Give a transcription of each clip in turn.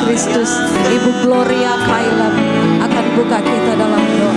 Kristus. Ibu Gloria Kailan akan buka kita dalam doa.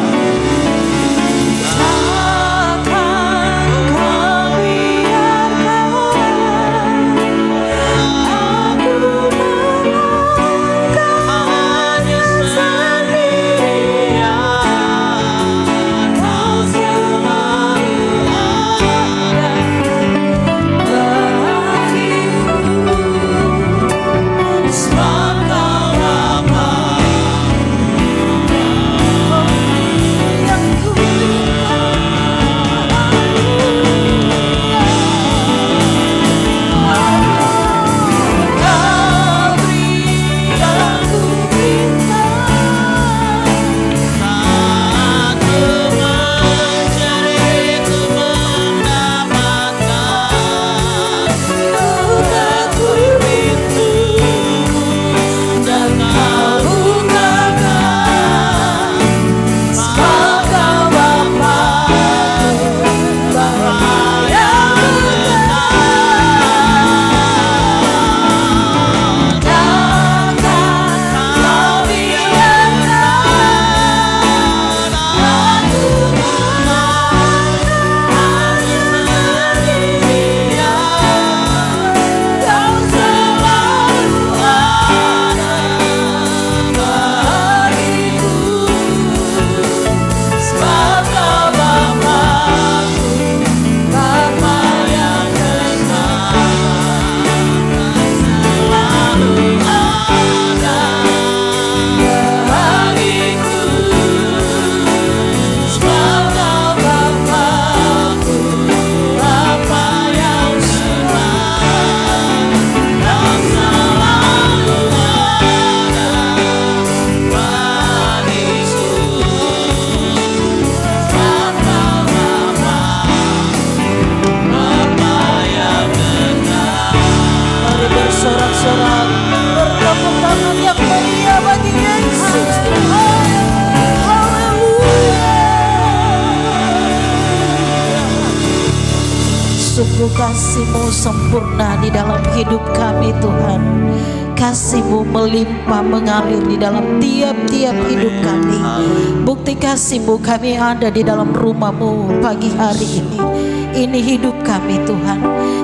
Sungguh kasih-Mu sempurna di dalam hidup kami Tuhan. Kasih-Mu melimpah mengalir di dalam tiap-tiap hidup kami. Bukti kasih-Mu kami ada di dalam rumah-Mu pagi hari ini. Ini hidup kami Tuhan.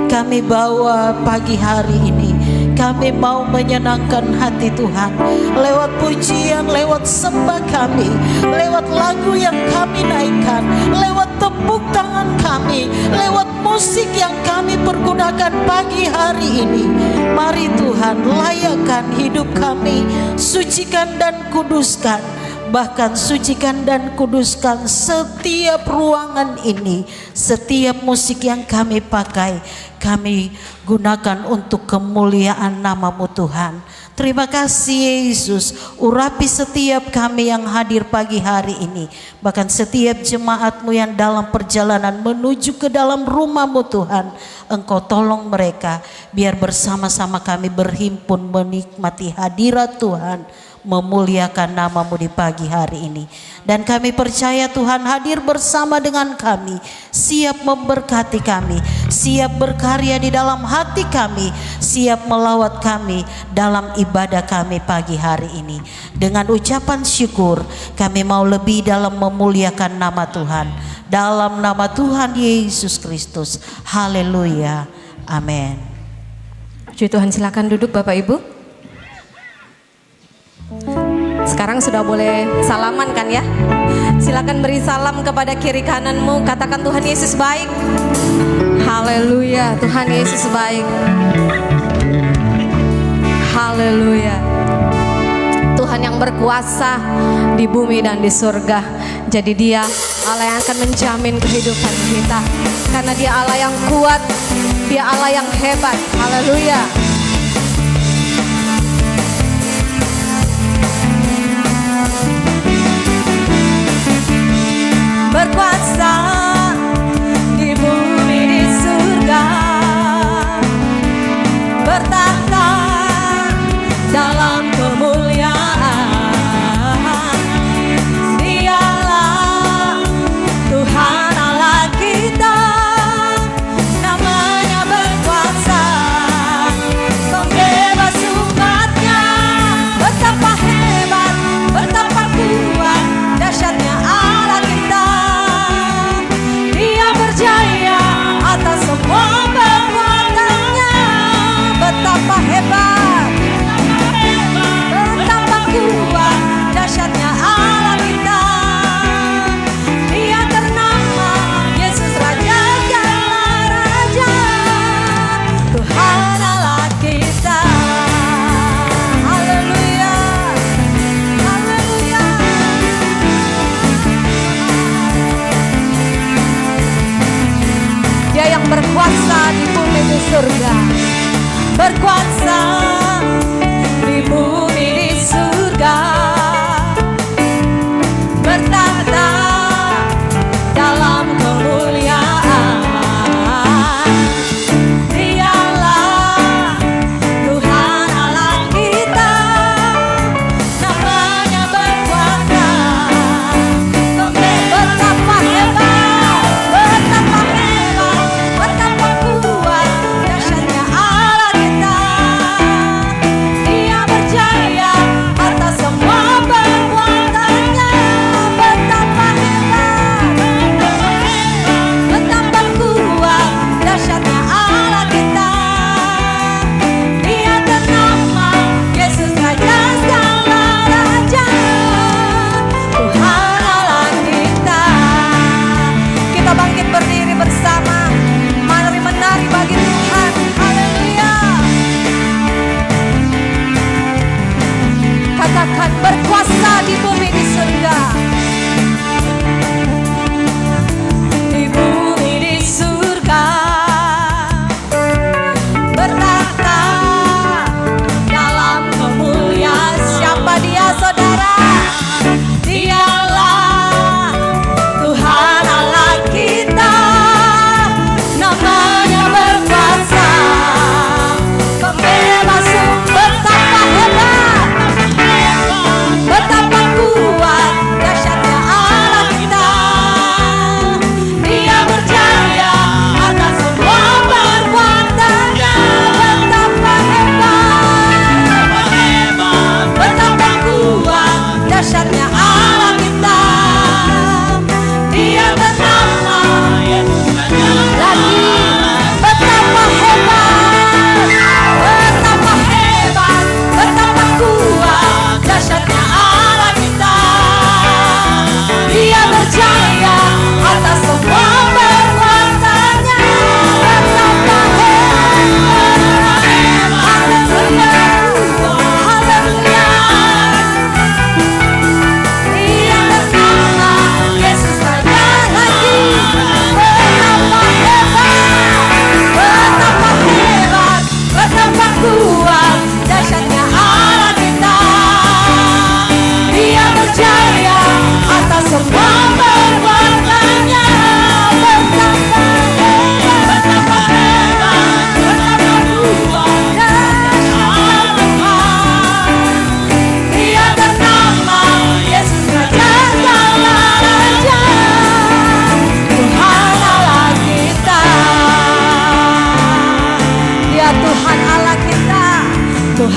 Kami bawa pagi hari ini. Kami mau menyenangkan hati Tuhan lewat pujian, lewat sembah kami, lewat lagu yang kami naikkan, lewat tepuk tangan kami, lewat musik yang kami pergunakan pagi hari ini. Mari Tuhan, layakkan hidup kami, sucikan dan kuduskan. Bahkan sucikan dan kuduskan setiap ruangan ini. Setiap musik yang kami pakai, kami gunakan untuk kemuliaan nama-Mu Tuhan. Terima kasih Yesus, urapi setiap kami yang hadir pagi hari ini. Bahkan setiap jemaat-Mu yang dalam perjalanan menuju ke dalam rumah-Mu Tuhan. Engkau tolong mereka, biar bersama-sama kami berhimpun menikmati hadirat Tuhan, memuliakan nama-Mu di pagi hari ini. Dan kami percaya Tuhan hadir bersama dengan kami, siap memberkati kami, siap berkarya di dalam hati kami, siap melawat kami dalam ibadah kami pagi hari ini. Dengan ucapan syukur kami mau lebih dalam memuliakan nama Tuhan, dalam nama Tuhan Yesus Kristus. Haleluya, amin. Puji Tuhan, silakan duduk Bapak Ibu. Sekarang sudah boleh salaman kan ya? Silakan beri salam kepada kiri kananmu, katakan Tuhan Yesus baik. Haleluya, Tuhan Yesus baik. Haleluya. Tuhan yang berkuasa di bumi dan di surga. Jadi Dia Allah yang akan menjamin kehidupan kita, karena Dia Allah yang kuat, Dia Allah yang hebat. Haleluya. Berkuasa di bumi di surga, bertahta dalam kemuliaan. Dialah Tuhan Allah kita, namanya berkuasa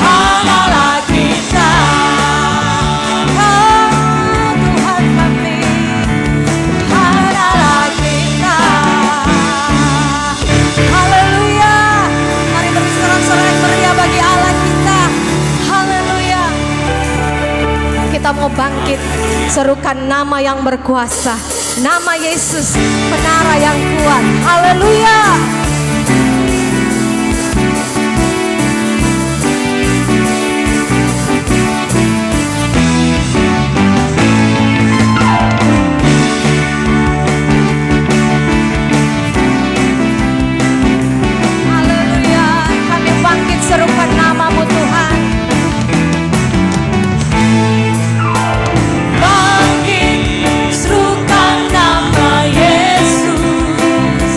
Tuhan Allah kita. Oh Tuhan kami, Tuhan Allah kita. Haleluya. Mari beri sorak-sorai yang meriah bagi Allah kita. Haleluya. Kita mau bangkit, serukan nama yang berkuasa, nama Yesus, menara yang kuat. Haleluya. Haleluya. Kami bangkit, serukan namamu Tuhan. Bangkit, serukan nama Yesus,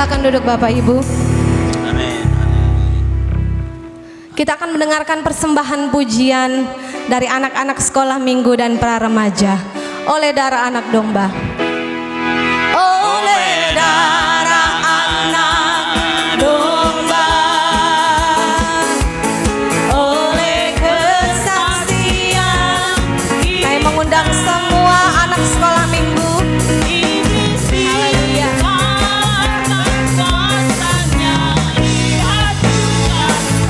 Silakan duduk Bapak Ibu. Amin. Kita akan mendengarkan persembahan pujian dari anak-anak sekolah minggu dan pra remaja oleh darah anak domba. Oleh darah anak domba, oleh kesaksian, kami mengundang semua anak sekolah minggu. Haleluya.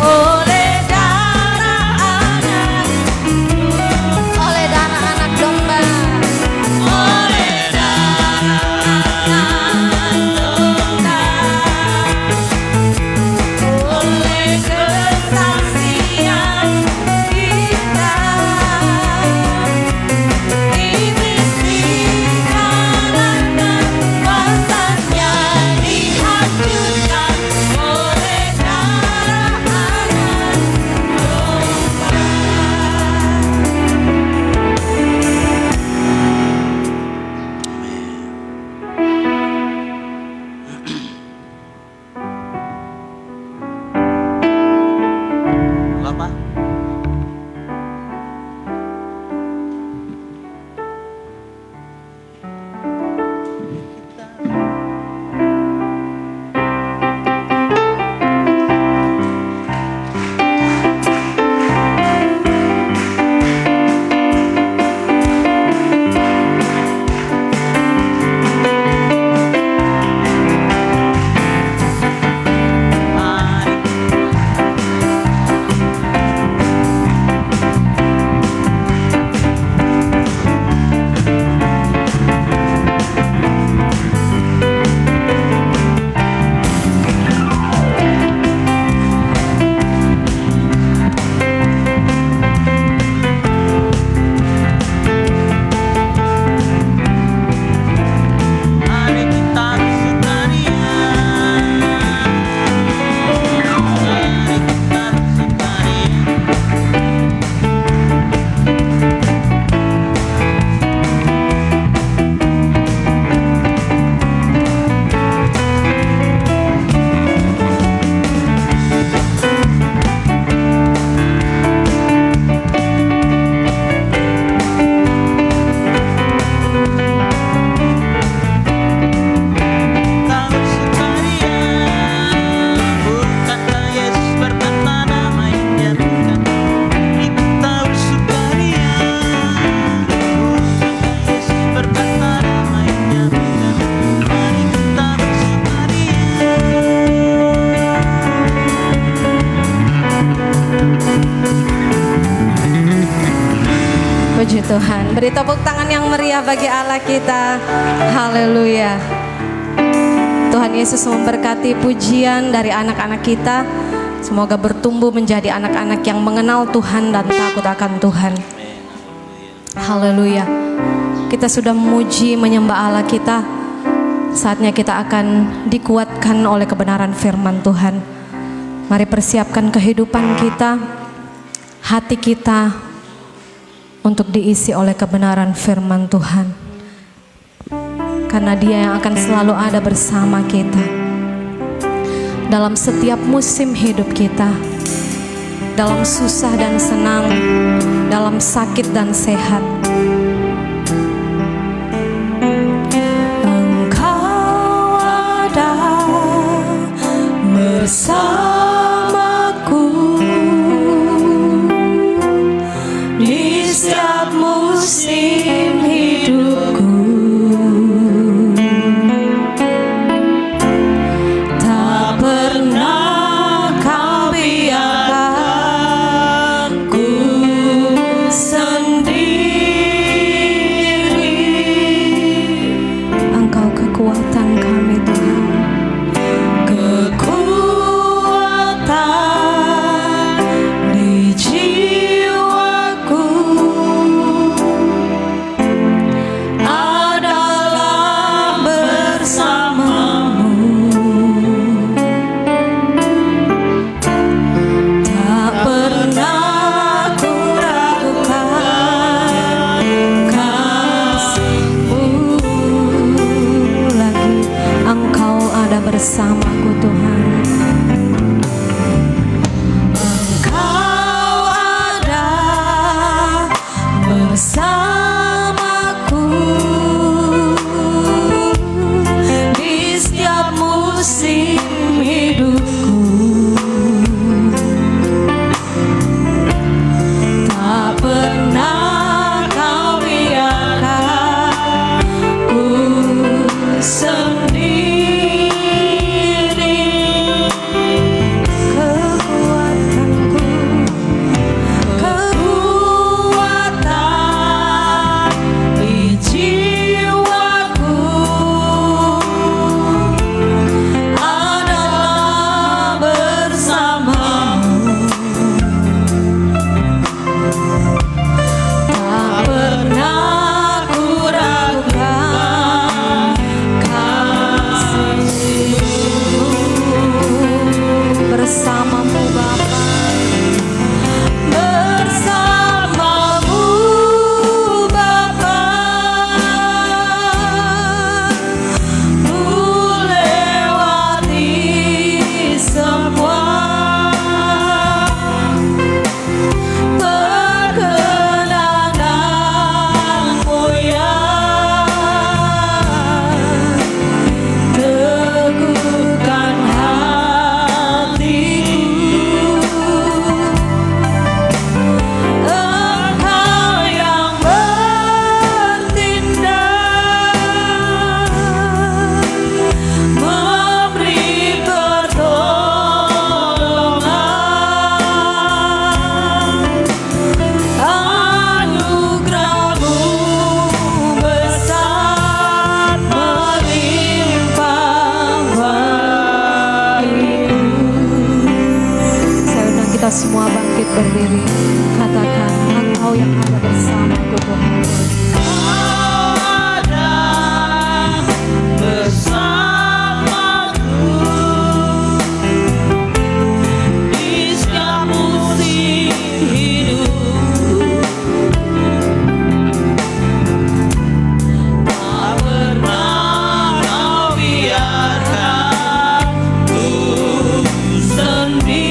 Oleh darah anak, oleh darah anak domba, oleh darah anak domba, oleh kesaksian kita, iblis dikalahkan, kuasanya dihancurkan oleh darah anak domba. Apa? Mari kita bersukaria. Mari kita bersukaria. Kita bersukaria. Bukankah Yesus berkata damai jadikan. Kita bersukaria. Bukankah Yesus berkata damai jadikan. Mari kita bersukaria. Puji Tuhan. Beri tepuk tangan yang meriah bagi Allah kita. Haleluya. Tuhan Yesus memberkati pujian dari anak-anak kita. Semoga bertumbuh menjadi anak-anak yang mengenal Tuhan dan takut akan Tuhan. Haleluya. Kita sudah memuji menyembah Allah kita. Saatnya kita akan dikuatkan oleh kebenaran firman Tuhan. Mari persiapkan kehidupan kita, hati kita untuk diisi oleh kebenaran firman Tuhan. Karena Dia yang akan selalu ada bersama kita dalam setiap musim hidup kita, dalam susah dan senang, dalam sakit dan sehat. Engkau ada bersamaku di setiap musim hidupku. Tak pernah Kau biarkan ku sendiri. bersamaku Tuhan. Engkau ada bersamaku di setiap musim hidupku. Tak pernah kau biarkan ku sendiri. Kekuatanku, kekuatan di jiwaku adalah bersamamu. Tak pernah ku ragukan kasih-Mu. Bersamamu Bapa, bersamamu Bapa, ku lewati semua perkenananmu yang teguhkan hatiku. Engkau yang bertindak, memberi pertolongan. Anugerah-Mu besar melimpah bagiku. Saya undang kita semua bangkit berdiri. Katakan, Engkau yang ada bersamaku Tuhan. Ada bersamaku di setiap musim hidupku. Tak pernah kau biarkan ku sendiri.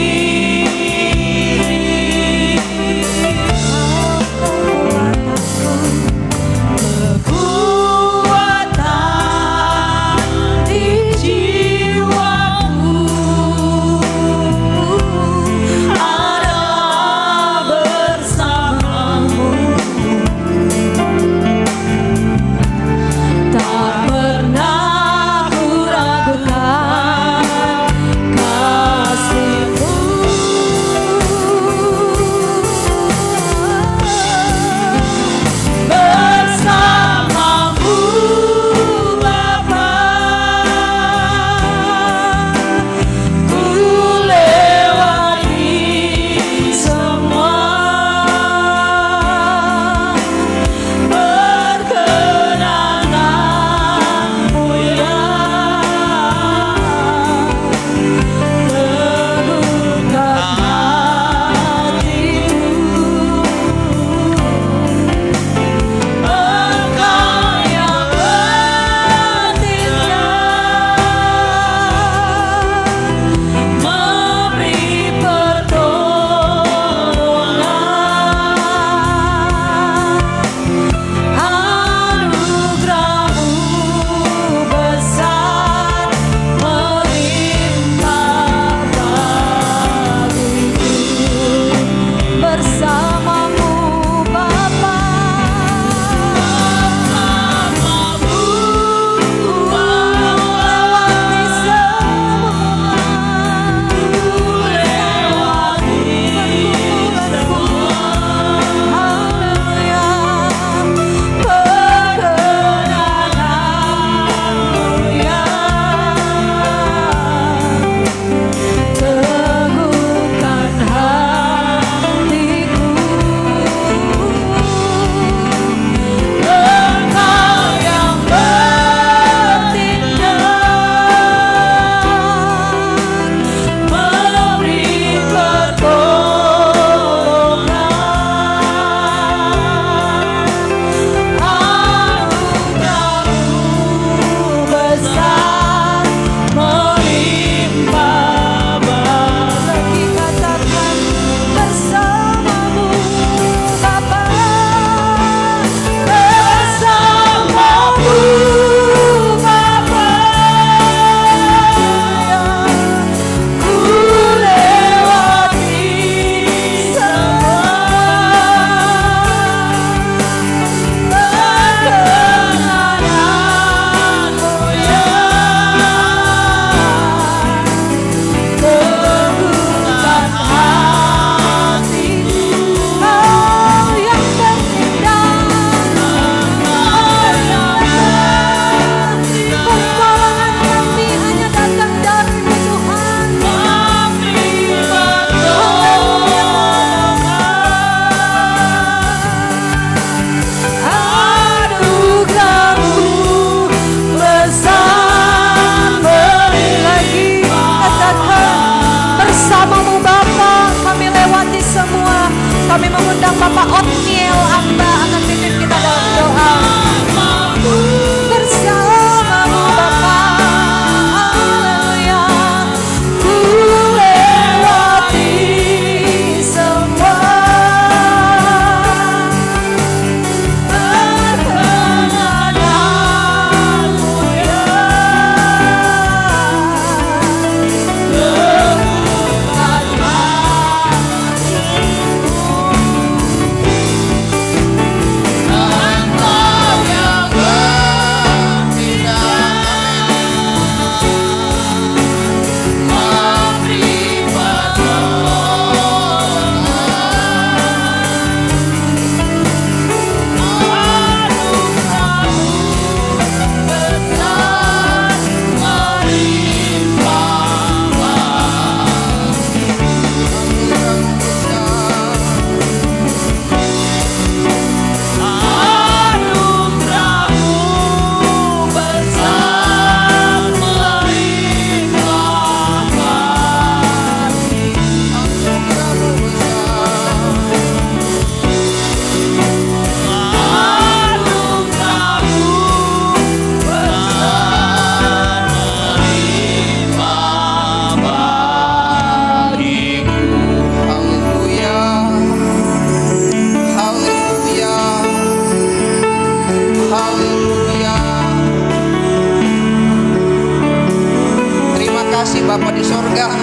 Bapa di sorga,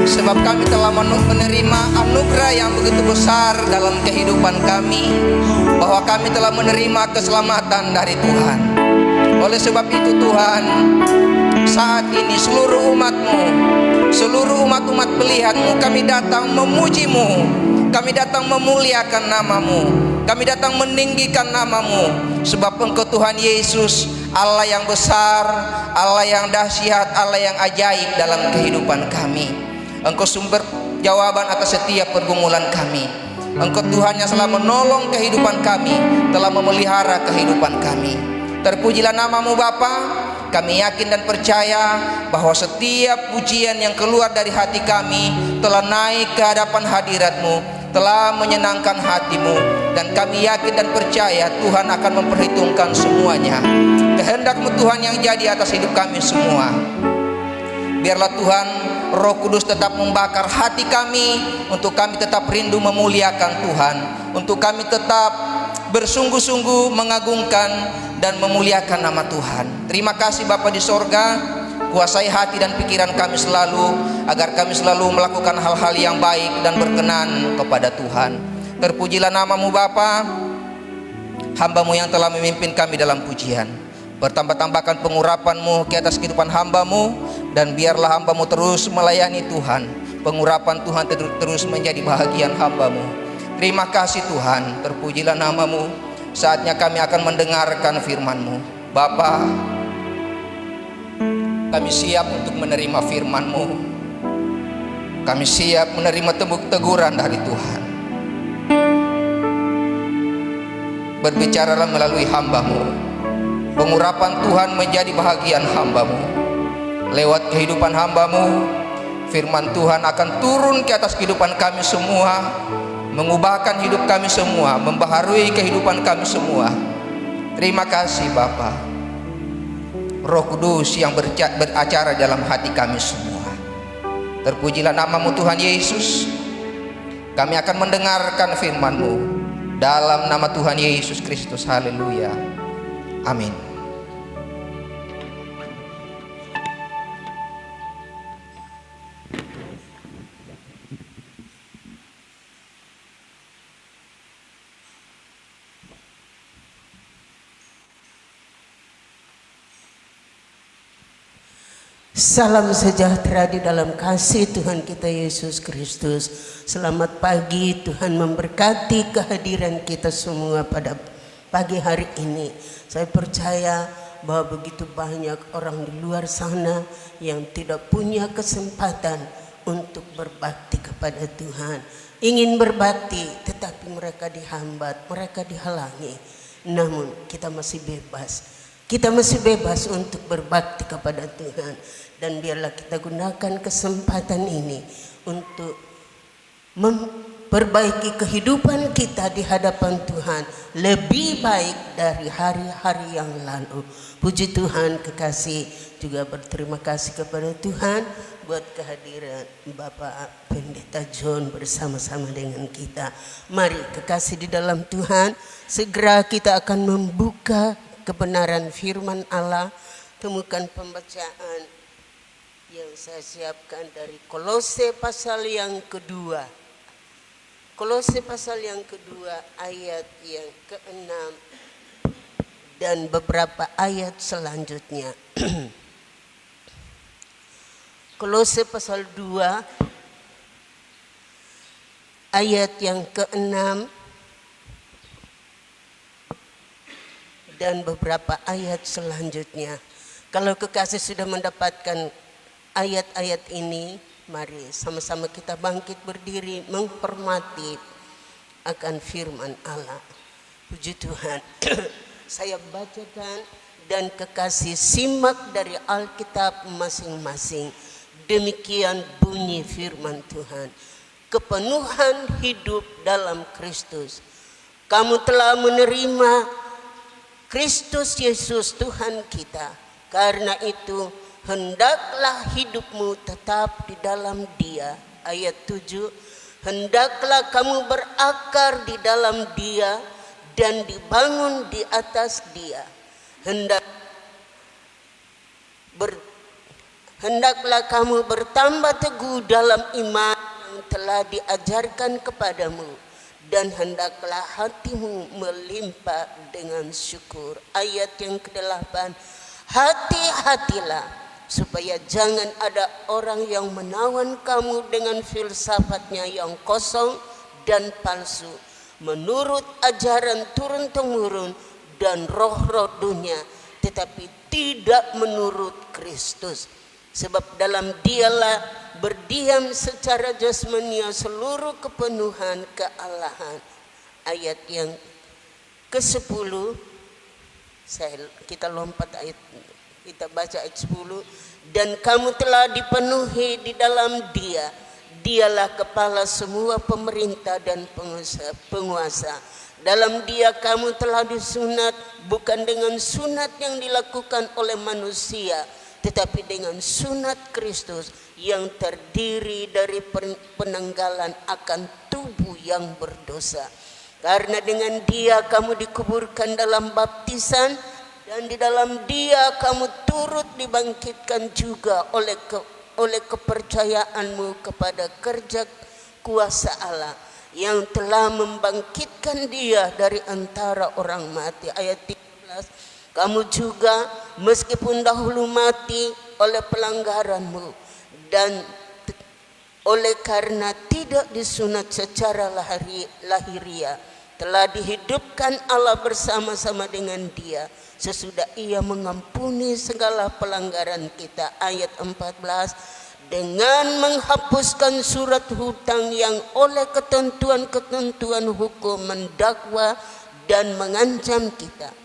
sebab kami telah menerima anugerah yang begitu besar dalam kehidupan kami, bahwa kami telah menerima keselamatan dari Tuhan. Oleh sebab itu Tuhan, saat ini seluruh umat-Mu, seluruh umat-umat pilihan-Mu, kami datang memuji-Mu, kami datang memuliakan nama-Mu, kami datang meninggikan nama-Mu, sebab Engkau Tuhan Yesus, Allah yang besar, Allah yang dahsyat, Allah yang ajaib dalam kehidupan kami. Engkau sumber jawaban atas setiap pergumulan kami. Engkau Tuhan yang selalu menolong kehidupan kami, telah memelihara kehidupan kami. Terpujilah nama-Mu Bapa. Kami yakin dan percaya bahwa setiap pujian yang keluar dari hati kami telah naik ke hadapan hadirat-Mu, telah menyenangkan hati-Mu, dan kami yakin dan percaya Tuhan akan memperhitungkan semuanya. Kehendak-Mu Tuhan yang jadi atas hidup kami semua. Biarlah Tuhan Roh Kudus tetap membakar hati kami, untuk kami tetap rindu memuliakan Tuhan, untuk kami tetap bersungguh-sungguh mengagungkan dan memuliakan nama Tuhan. Terima kasih Bapa di sorga, kuasai hati dan pikiran kami selalu, agar kami selalu melakukan hal-hal yang baik dan berkenan kepada Tuhan. Terpujilah nama-Mu Bapa, hamba-Mu yang telah memimpin kami dalam pujian. Bertambah-tambahkan pengurapan-Mu ke atas kehidupan hamba-Mu, dan biarlah hamba-Mu terus melayani Tuhan. Pengurapan Tuhan terus menjadi bahagian hamba-Mu. Terima kasih Tuhan, terpujilah nama-Mu. Saatnya kami akan mendengarkan firman-Mu. Bapa, kami siap untuk menerima firman-Mu. Kami siap menerima teguran dari Tuhan. Berbicaralah melalui hamba-Mu. Pengurapan Tuhan menjadi bahagian hamba-Mu. Lewat kehidupan hamba-Mu, firman Tuhan akan turun ke atas kehidupan kami semua, mengubahkan hidup kami semua, membaharui kehidupan kami semua. Terima kasih Bapa. Roh Kudus yang beracara dalam hati kami semua. Terpujilah nama-Mu Tuhan Yesus. Kami akan mendengarkan firman-Mu dalam nama Tuhan Yesus Kristus. Haleluya. Amin. Salam sejahtera di dalam kasih Tuhan kita Yesus Kristus. Selamat pagi, Tuhan memberkati kehadiran kita semua pada pagi hari ini. Saya percaya bahwa begitu banyak orang di luar sana yang tidak punya kesempatan untuk berbakti kepada Tuhan. Ingin berbakti tetapi mereka dihambat, mereka dihalangi. Namun kita masih bebas. Kita masih bebas untuk berbakti kepada Tuhan, dan biarlah kita gunakan kesempatan ini untuk memperbaiki kehidupan kita di hadapan Tuhan lebih baik dari hari-hari yang lalu. Puji Tuhan, kekasih juga berterima kasih kepada Tuhan buat kehadiran Bapak Pendeta John bersama-sama dengan kita. Mari kekasih di dalam Tuhan, segera kita akan membuka kebenaran firman Allah. Temukan pembacaan yang saya siapkan dari Kolose pasal yang kedua. Kolose pasal yang kedua ayat yang ke-6 dan beberapa ayat selanjutnya. Kolose pasal 2 ayat yang ke-6 dan beberapa ayat selanjutnya. Kalau kekasih sudah mendapatkan ayat-ayat ini, mari sama-sama kita bangkit berdiri menghormati akan firman Allah. Puji Tuhan. Saya bacakan dan kekasih simak dari Alkitab masing-masing. Demikian bunyi firman Tuhan. Kepenuhan hidup dalam Kristus. Kamu telah menerima Kristus Yesus Tuhan kita. Karena itu hendaklah hidupmu tetap di dalam Dia. Ayat 7. Hendaklah kamu berakar di dalam Dia dan dibangun di hendaklah kamu bertambah teguh dalam iman yang telah diajarkan kepadamu, dan hendaklah hatimu melimpah dengan syukur. Ayat yang ke-8, hati-hatilah supaya jangan ada orang yang menawan kamu dengan filsafatnya yang kosong dan palsu, menurut ajaran turun-temurun dan roh-roh dunia, tetapi tidak menurut Kristus. Sebab dalam dialah berdiam secara jasmania seluruh kepenuhan kealahan. Ayat yang ke-10, kita lompat ayat, kita baca ayat 10. Dan kamu telah dipenuhi di dalam dia, dialah kepala semua pemerintah dan penguasa. Dalam dia kamu telah disunat, bukan dengan sunat yang dilakukan oleh manusia, tetapi dengan sunat Kristus yang terdiri dari penanggalan akan tubuh yang berdosa. Karena dengan dia kamu dikuburkan dalam baptisan, dan di dalam dia kamu turut dibangkitkan juga oleh kepercayaanmu kepada kerja kuasa Allah yang telah membangkitkan dia dari antara orang mati. Ayat 13, kamu juga meskipun dahulu mati oleh pelanggaranmu dan oleh karena tidak disunat secara lahiriah, telah dihidupkan Allah bersama-sama dengan dia sesudah ia mengampuni segala pelanggaran kita. Ayat 14, dengan menghapuskan surat hutang yang oleh ketentuan-ketentuan hukum mendakwa dan mengancam kita,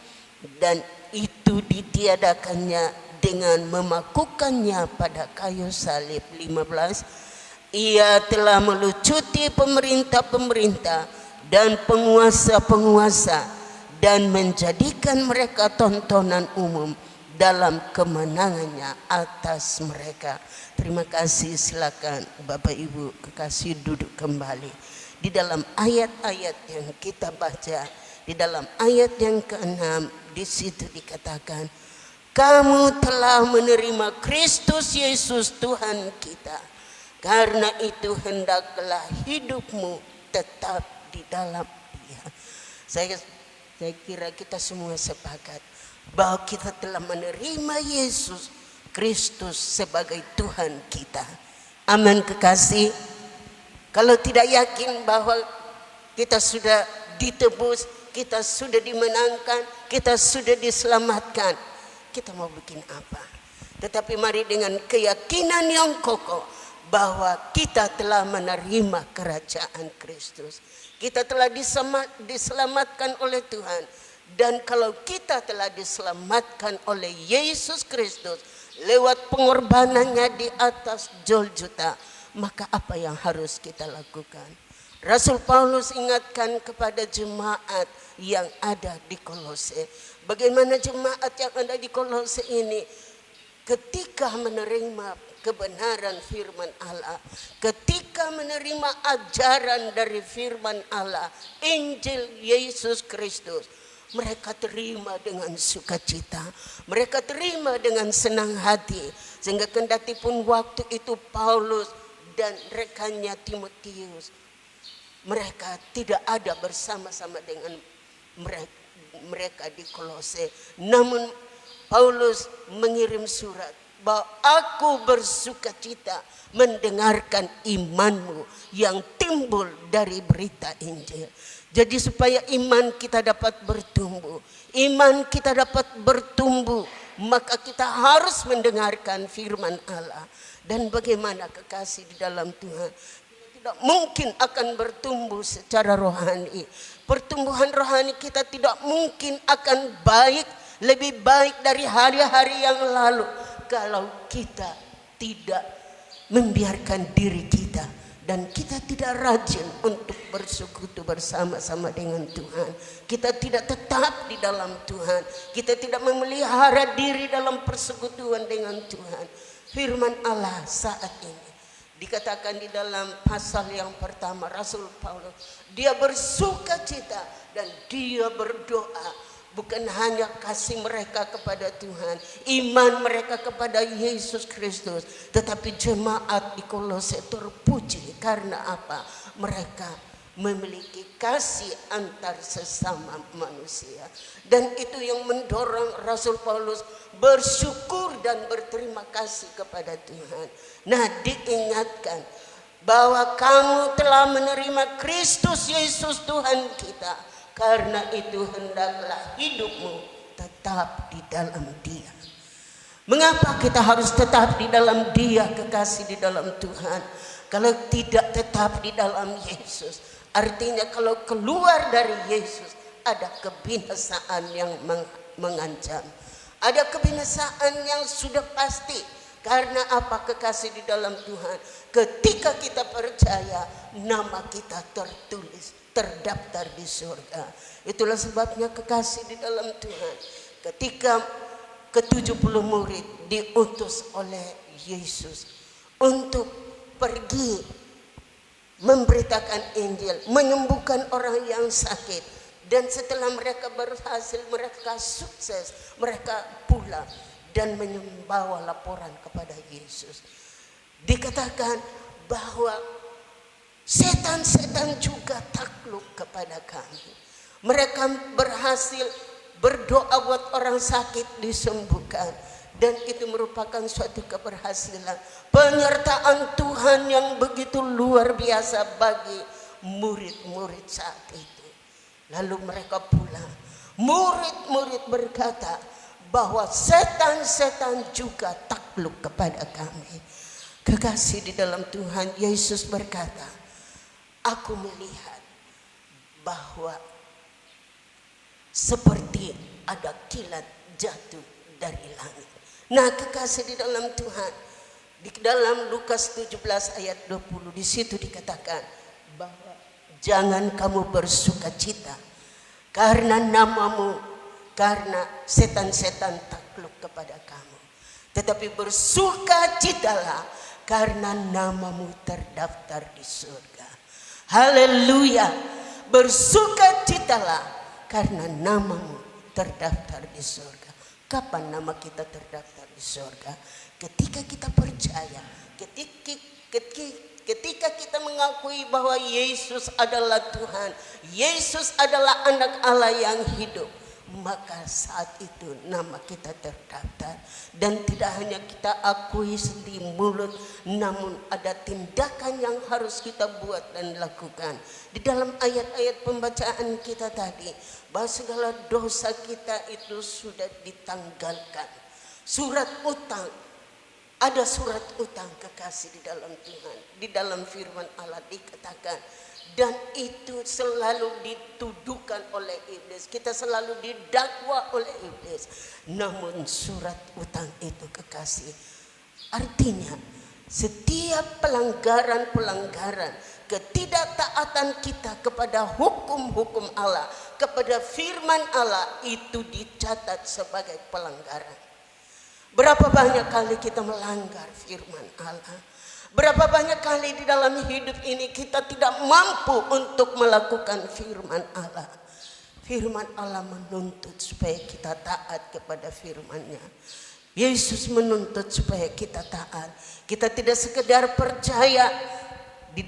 dan itu ditiadakannya dengan memakukannya pada kayu salib. 15, ia telah melucuti pemerintah-pemerintah dan penguasa-penguasa dan menjadikan mereka tontonan umum dalam kemenangannya atas mereka. Terima kasih. Silakan Bapak Ibu kekasih duduk kembali. Di dalam ayat-ayat yang kita baca, di dalam ayat yang ke-6, di situ dikatakan, kamu telah menerima Kristus Yesus Tuhan kita. Karena itu hendaklah hidupmu tetap di dalam dia. Saya kira kita semua sepakat bahwa kita telah menerima Yesus Kristus sebagai Tuhan kita. Amin kekasih. Kalau tidak yakin bahwa kita sudah ditebus, kita sudah dimenangkan, kita sudah diselamatkan, kita mau bikin apa? Tetapi mari dengan keyakinan yang kokoh bahwa kita telah menerima kerajaan Kristus. Kita telah diselamatkan oleh Tuhan. Dan kalau kita telah diselamatkan oleh Yesus Kristus lewat pengorbanannya di atas Golgota, maka apa yang harus kita lakukan? Rasul Paulus ingatkan kepada jemaat yang ada di Kolose. Bagaimana jemaat yang ada di Kolose ini ketika menerima kebenaran firman Allah, ketika menerima ajaran dari firman Allah, Injil Yesus Kristus, mereka terima dengan sukacita, mereka terima dengan senang hati, sehingga kendati pun waktu itu Paulus dan rekannya Timotius, mereka tidak ada bersama-sama dengan mereka di Kolose. Namun Paulus mengirim surat bahwa aku bersukacita mendengarkan imanmu yang timbul dari berita Injil. Jadi supaya iman kita dapat bertumbuh, maka kita harus mendengarkan firman Allah. Dan bagaimana kekasih di dalam Tuhan, tidak mungkin akan bertumbuh secara rohani. Pertumbuhan rohani kita tidak mungkin akan baik, lebih baik dari hari-hari yang lalu, kalau kita tidak membiarkan diri kita dan kita tidak rajin untuk bersekutu bersama-sama dengan Tuhan. Kita tidak tetap di dalam Tuhan, kita tidak memelihara diri dalam persekutuan dengan Tuhan. Firman Allah saat ini dikatakan di dalam pasal yang pertama, Rasul Paulus, dia bersukacita dan dia berdoa bukan hanya kasih mereka kepada Tuhan, iman mereka kepada Yesus Kristus, tetapi jemaat di Kolose terpuji karena apa? Mereka memiliki kasih antar sesama manusia. Dan itu yang mendorong Rasul Paulus bersyukur dan berterima kasih kepada Tuhan. Nah, diingatkan bahwa kamu telah menerima Kristus Yesus Tuhan kita. Karena itu hendaklah hidupmu tetap di dalam Dia. Mengapa kita harus tetap di dalam Dia, kekasih di dalam Tuhan? Kalau tidak tetap di dalam Yesus, artinya kalau keluar dari Yesus ada kebinasaan yang mengancam. Ada kebinasaan yang sudah pasti. Karena apa, kekasih di dalam Tuhan? Ketika kita percaya, nama kita tertulis, terdaftar di surga. Itulah sebabnya kekasih di dalam Tuhan, ketika ke-70 murid diutus oleh Yesus untuk pergi memberitakan Injil, menyembuhkan orang yang sakit. Dan setelah mereka berhasil, mereka sukses, mereka pulang dan membawa laporan kepada Yesus. Dikatakan bahwa setan-setan juga takluk kepada kami. Mereka berhasil berdoa buat orang sakit disembuhkan. Dan itu merupakan suatu keberhasilan, penyertaan Tuhan yang begitu luar biasa bagi murid-murid saat itu. Lalu mereka pulang. Murid-murid berkata bahwa setan-setan juga takluk kepada kami. Kekasih di dalam Tuhan, Yesus berkata, aku melihat bahwa seperti ada kilat jatuh dari langit. Nah, kekasih di dalam Tuhan, di dalam Lukas 17 ayat 20, di situ dikatakan bahwa jangan kamu bersukacita karena namamu, karena setan-setan takluk kepada kamu, tetapi bersukacitalah karena namamu terdaftar di surga. Haleluya. Bersukacitalah karena namamu terdaftar di surga. Kapan nama kita terdaftar di surga? Ketika kita percaya, ketika kita mengakui bahwa Yesus adalah Tuhan, Yesus adalah anak Allah yang hidup, maka saat itu nama kita terdaftar. Dan tidak hanya kita akui di mulut, namun ada tindakan yang harus kita buat dan lakukan. Di dalam ayat-ayat pembacaan kita tadi, bahwa segala dosa kita itu sudah ditanggalkan. Surat utang, ada surat utang, kekasih di dalam Tuhan. Di dalam firman Allah dikatakan, dan itu selalu dituduhkan oleh iblis. Kita selalu didakwa oleh iblis. Namun surat utang itu, kekasih, artinya setiap pelanggaran-pelanggaran, ketidaktaatan kita kepada hukum-hukum Allah, kepada firman Allah, itu dicatat sebagai pelanggaran. Berapa banyak kali kita melanggar firman Allah? Berapa banyak kali di dalam hidup ini kita tidak mampu untuk melakukan firman Allah. Firman Allah menuntut supaya kita taat kepada firman-Nya. Yesus menuntut supaya kita taat. Kita tidak sekedar percaya. Di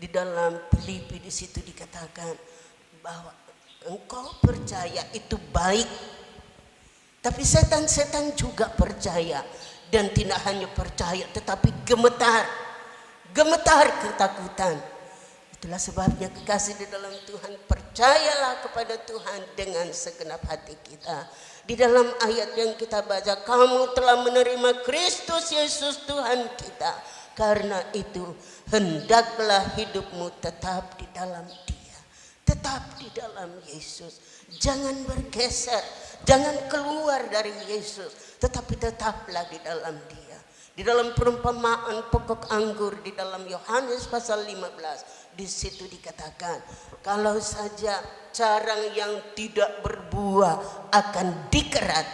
dalam Filipi di situ dikatakan bahwa engkau percaya itu baik. Tapi setan-setan juga percaya, dan tidak hanya percaya tetapi gemetar ketakutan. Itulah sebabnya, kekasih di dalam Tuhan, percayalah kepada Tuhan dengan segenap hati kita. Di dalam ayat yang kita baca, kamu telah menerima Kristus Yesus Tuhan kita. Karena itu hendaklah hidupmu tetap di dalam Dia, tetap di dalam Yesus. Jangan bergeser, jangan keluar dari Yesus, tetapi tetaplah di dalam Dia. Di dalam perumpamaan pokok anggur di dalam Yohanes pasal 15, di situ dikatakan, kalau saja carang yang tidak berbuah akan dikerat,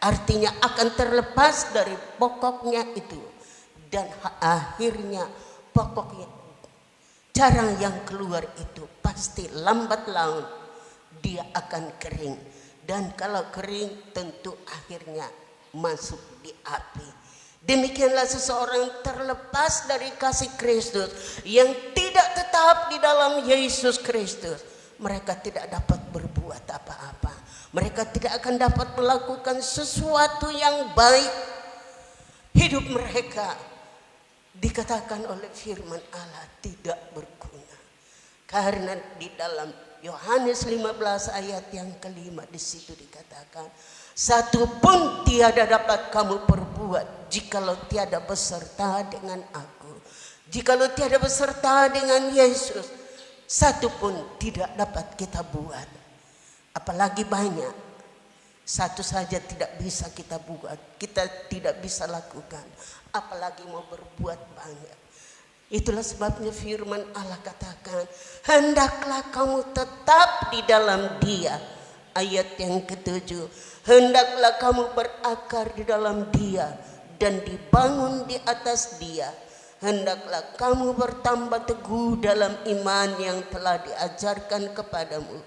artinya akan terlepas dari pokoknya itu, dan akhirnya pokoknya Carang yang keluar itu pasti lambat laun dia akan kering. Dan kalau kering tentu akhirnya masuk di api. Demikianlah seseorang terlepas dari kasih Kristus yang tidak tetap di dalam Yesus Kristus. Mereka tidak dapat berbuat apa-apa. Mereka tidak akan dapat melakukan sesuatu yang baik. Hidup mereka dikatakan oleh firman Allah tidak berguna. Karena di dalam Yohanes 15 ayat yang kelima di situ dikatakan, satu pun tiada dapat kamu perbuat jikalau tiada beserta dengan aku. Jikalau tiada beserta dengan Yesus, satu pun tidak dapat kita buat. Apalagi banyak, satu saja tidak bisa kita buat, kita tidak bisa lakukan, apalagi mau berbuat banyak. Itulah sebabnya firman Allah katakan, hendaklah kamu tetap di dalam Dia. Ayat yang ke-7, hendaklah kamu berakar di dalam Dia dan dibangun di atas Dia. Hendaklah kamu bertambah teguh dalam iman yang telah diajarkan kepadamu.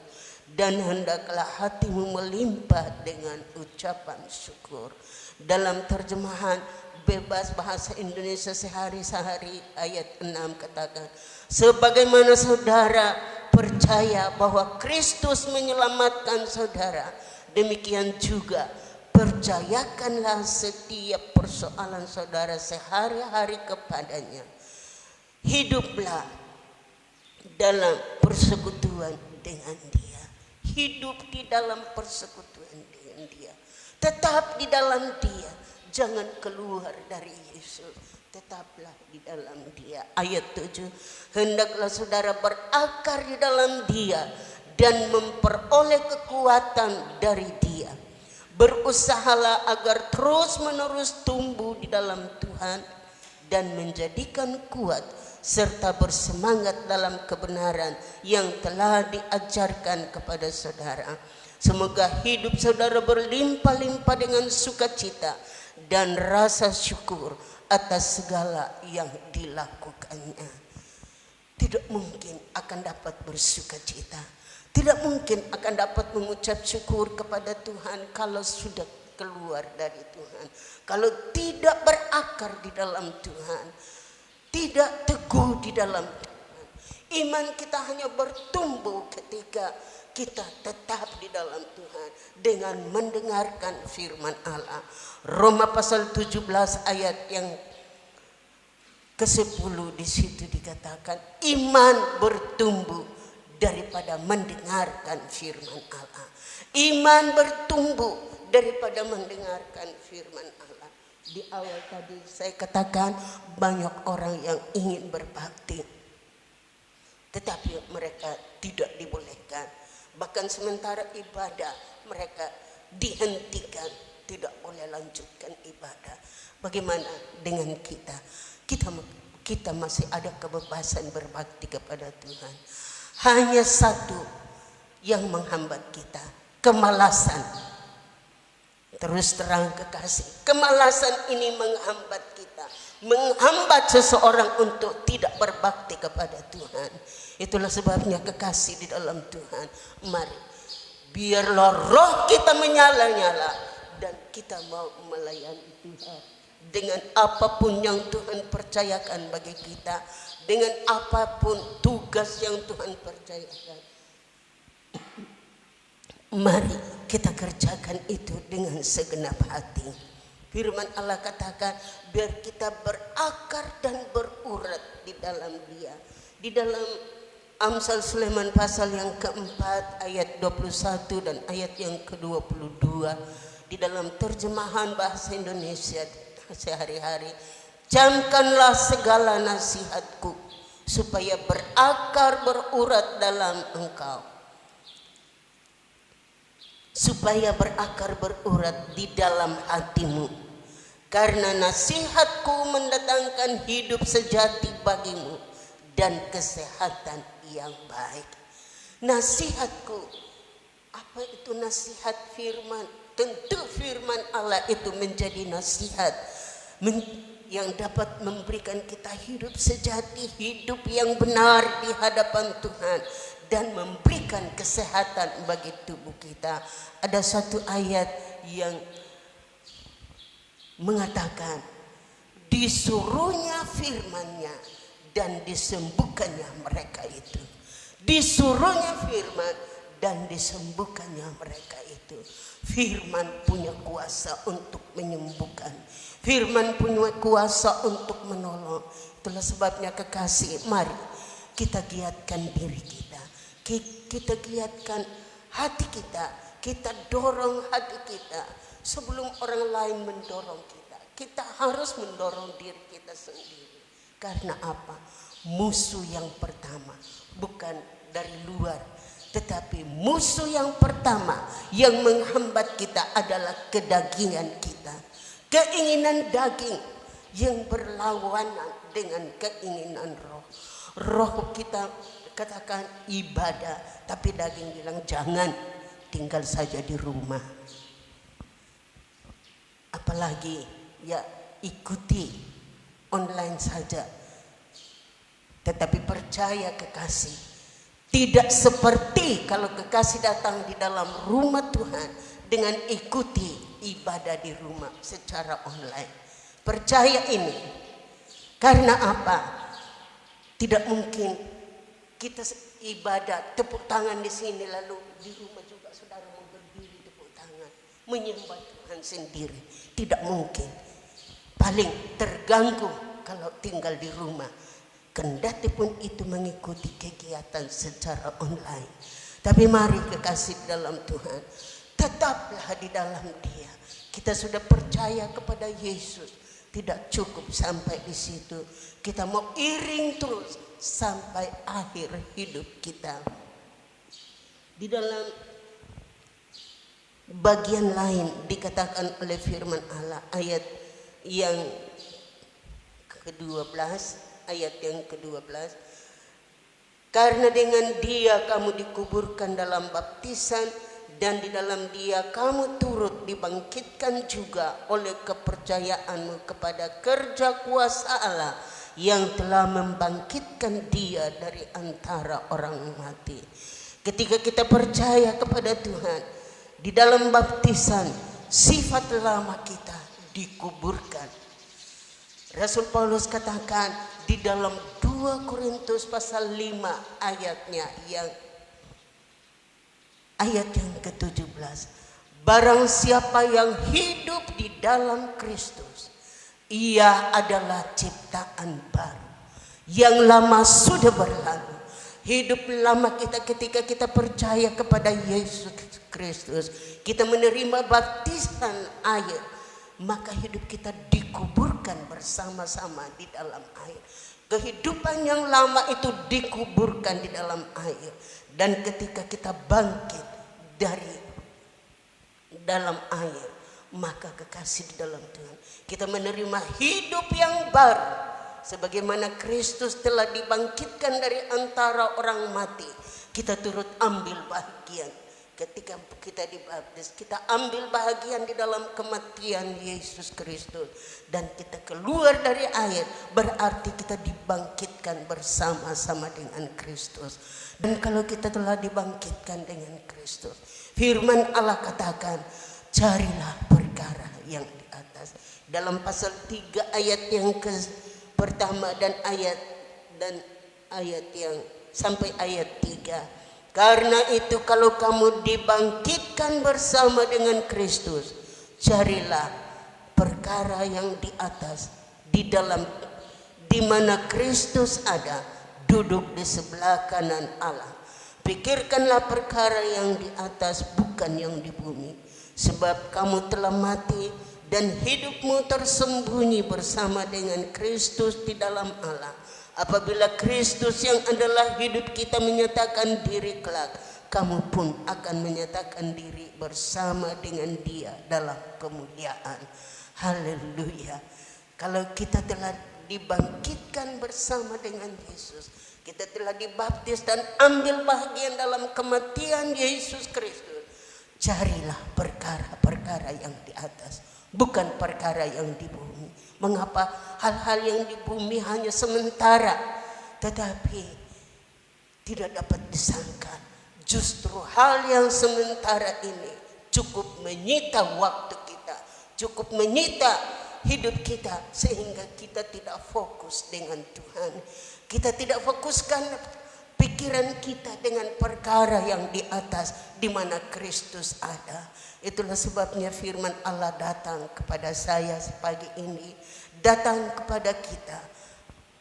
Dan hendaklah hatimu melimpah dengan ucapan syukur. Dalam terjemahan bebas bahasa Indonesia sehari-hari ayat 6 katakan, sebagaimana saudara percaya bahwa Kristus menyelamatkan saudara, demikian juga percayakanlah setiap persoalan saudara sehari-hari kepadanya. Hiduplah dalam persekutuan dengan Dia. Hidup di dalam persekutuan dengan Dia. Tetap di dalam Dia. Jangan keluar dari Yesus, tetaplah di dalam Dia. Ayat 7, hendaklah saudara berakar di dalam Dia dan memperoleh kekuatan dari Dia. Berusahalah agar terus-menerus tumbuh di dalam Tuhan dan menjadikan kuat serta bersemangat dalam kebenaran yang telah diajarkan kepada saudara. Semoga hidup saudara berlimpah-limpah dengan sukacita dan rasa syukur atas segala yang dilakukannya. Tidak mungkin akan dapat bersukacita, tidak mungkin akan dapat mengucap syukur kepada Tuhan kalau sudah keluar dari Tuhan, kalau tidak berakar di dalam Tuhan, tidak teguh di dalam Tuhan. Iman kita hanya bertumbuh ketika kita tetap di dalam Tuhan dengan mendengarkan firman Allah. Roma pasal 17 ayat yang ke-10 di situ dikatakan, iman bertumbuh daripada mendengarkan firman Allah. Iman bertumbuh daripada mendengarkan firman Allah. Di awal tadi saya katakan banyak orang yang ingin berbakti, tetapi mereka tidak dibolehkan. Bahkan sementara ibadah mereka dihentikan, tidak boleh lanjutkan ibadah. Bagaimana dengan kita? Kita masih ada kebebasan berbakti kepada Tuhan. Hanya satu yang menghambat kita, kemalasan. Terus terang kekasih, kemalasan ini menghambat kita, menghambat seseorang untuk tidak berbakti kepada Tuhan. Itulah sebabnya kekasih di dalam Tuhan, mari biarlah roh kita menyala-nyala dan kita mau melayani Tuhan dengan apapun yang Tuhan percayakan bagi kita, dengan apapun tugas yang Tuhan percayakan. Mari kita kerjakan itu dengan segenap hati. Firman Allah katakan, biar kita berakar dan berurat di dalam Dia. Di dalam Amsal Sulaiman pasal yang keempat ayat 21 dan ayat yang ke-22, di dalam terjemahan bahasa Indonesia sehari-hari, camkanlah segala nasihatku supaya berakar berurat dalam engkau, supaya berakar berurat di dalam hatimu, karena nasihatku mendatangkan hidup sejati bagimu dan kesehatan yang baik. Nasihatku, apa itu nasihat firman? Tentu firman Allah itu menjadi nasihat, yang dapat memberikan kita hidup sejati, hidup yang benar di hadapan Tuhan, dan memberikan kesehatan bagi tubuh kita. Ada satu ayat yang mengatakan disuruhnya firman-Nya dan disembuhkannya mereka itu. Disuruhnya firman dan disembuhkannya mereka itu. Firman punya kuasa untuk menyembuhkan. Firman punya kuasa untuk menolong. Itulah sebabnya kekasih, mari kita giatkan diri kita. Kita giatkan hati kita. Kita dorong hati kita sebelum orang lain mendorong kita. Kita harus mendorong diri kita sendiri. Karena apa? Musuh yang pertama bukan dari luar, tetapi musuh yang pertama yang menghambat kita adalah kedagingan kita. Keinginan daging yang berlawanan dengan keinginan roh. Roh kita katakan ibadah, tapi daging bilang jangan, tinggal saja di rumah. Apalagi ya ikuti online saja. Tetapi percaya kekasih, tidak seperti kalau kekasih datang di dalam rumah Tuhan dengan ikuti ibadah di rumah secara online. Percaya ini. Karena apa? Tidak mungkin kita ibadah tepuk tangan di sini lalu di rumah juga saudara mau berdiri tepuk tangan menyembah Tuhan sendiri. Tidak mungkin. Paling terganggu kalau tinggal di rumah. Kendati pun itu mengikuti kegiatan secara online. Tapi mari kekasih dalam Tuhan, tetaplah di dalam Dia. Kita sudah percaya kepada Yesus. Tidak cukup sampai di situ. Kita mau iring terus sampai akhir hidup kita. Di dalam bagian lain dikatakan oleh firman Allah, ayat yang ke-12, ayat yang ke-12, karena dengan Dia kamu dikuburkan dalam baptisan, dan di dalam Dia kamu turut dibangkitkan juga oleh kepercayaanmu kepada kerja kuasa Allah yang telah membangkitkan Dia dari antara orang mati. Ketika kita percaya kepada Tuhan, di dalam baptisan sifat lama kita dikuburkan. Rasul Paulus katakan di dalam 2 Korintus pasal 5 ayatnya ayat yang ke-17. Barang siapa yang hidup di dalam Kristus, ia adalah ciptaan baru. Yang lama sudah berlalu. Hidup lama kita ketika kita percaya kepada Yesus Kristus, kita menerima baptisan air, maka hidup kita dikuburkan bersama-sama di dalam air. Kehidupan yang lama itu dikuburkan di dalam air. Dan ketika kita bangkit dari dalam air, maka kekasih di dalam Tuhan, kita menerima hidup yang baru. Sebagaimana Kristus telah dibangkitkan dari antara orang mati, kita turut ambil bagian. Ketika kita dibaptis, kita ambil bahagian di dalam kematian Yesus Kristus. Dan kita keluar dari air, berarti kita dibangkitkan bersama-sama dengan Kristus. Dan kalau kita telah dibangkitkan dengan Kristus, firman Allah katakan, carilah perkara yang di atas. Dalam pasal 3 ayat yang pertama dan ayat yang sampai ayat 3. Karena itu kalau kamu dibangkitkan bersama dengan Kristus, carilah perkara yang di atas, di mana Kristus ada, duduk di sebelah kanan Allah. Pikirkanlah perkara yang di atas, bukan yang di bumi. Sebab kamu telah mati dan hidupmu tersembunyi bersama dengan Kristus di dalam Allah. Apabila Kristus yang adalah hidup kita menyatakan diri kelak, kamu pun akan menyatakan diri bersama dengan Dia dalam kemuliaan. Haleluya. Kalau kita telah dibangkitkan bersama dengan Yesus, kita telah dibaptis dan ambil bahagian dalam kematian Yesus Kristus, carilah perkara-perkara yang di atas, bukan perkara yang di bumi. Mengapa hal-hal yang di bumi hanya sementara, tetapi tidak dapat disangka. Justru hal yang sementara ini cukup menyita waktu kita, cukup menyita hidup kita, sehingga kita tidak fokus dengan Tuhan. Kita tidak fokuskan pikiran kita dengan perkara yang di atas, di mana Kristus ada. Itulah sebabnya firman Allah datang kepada saya pagi ini, datang kepada kita,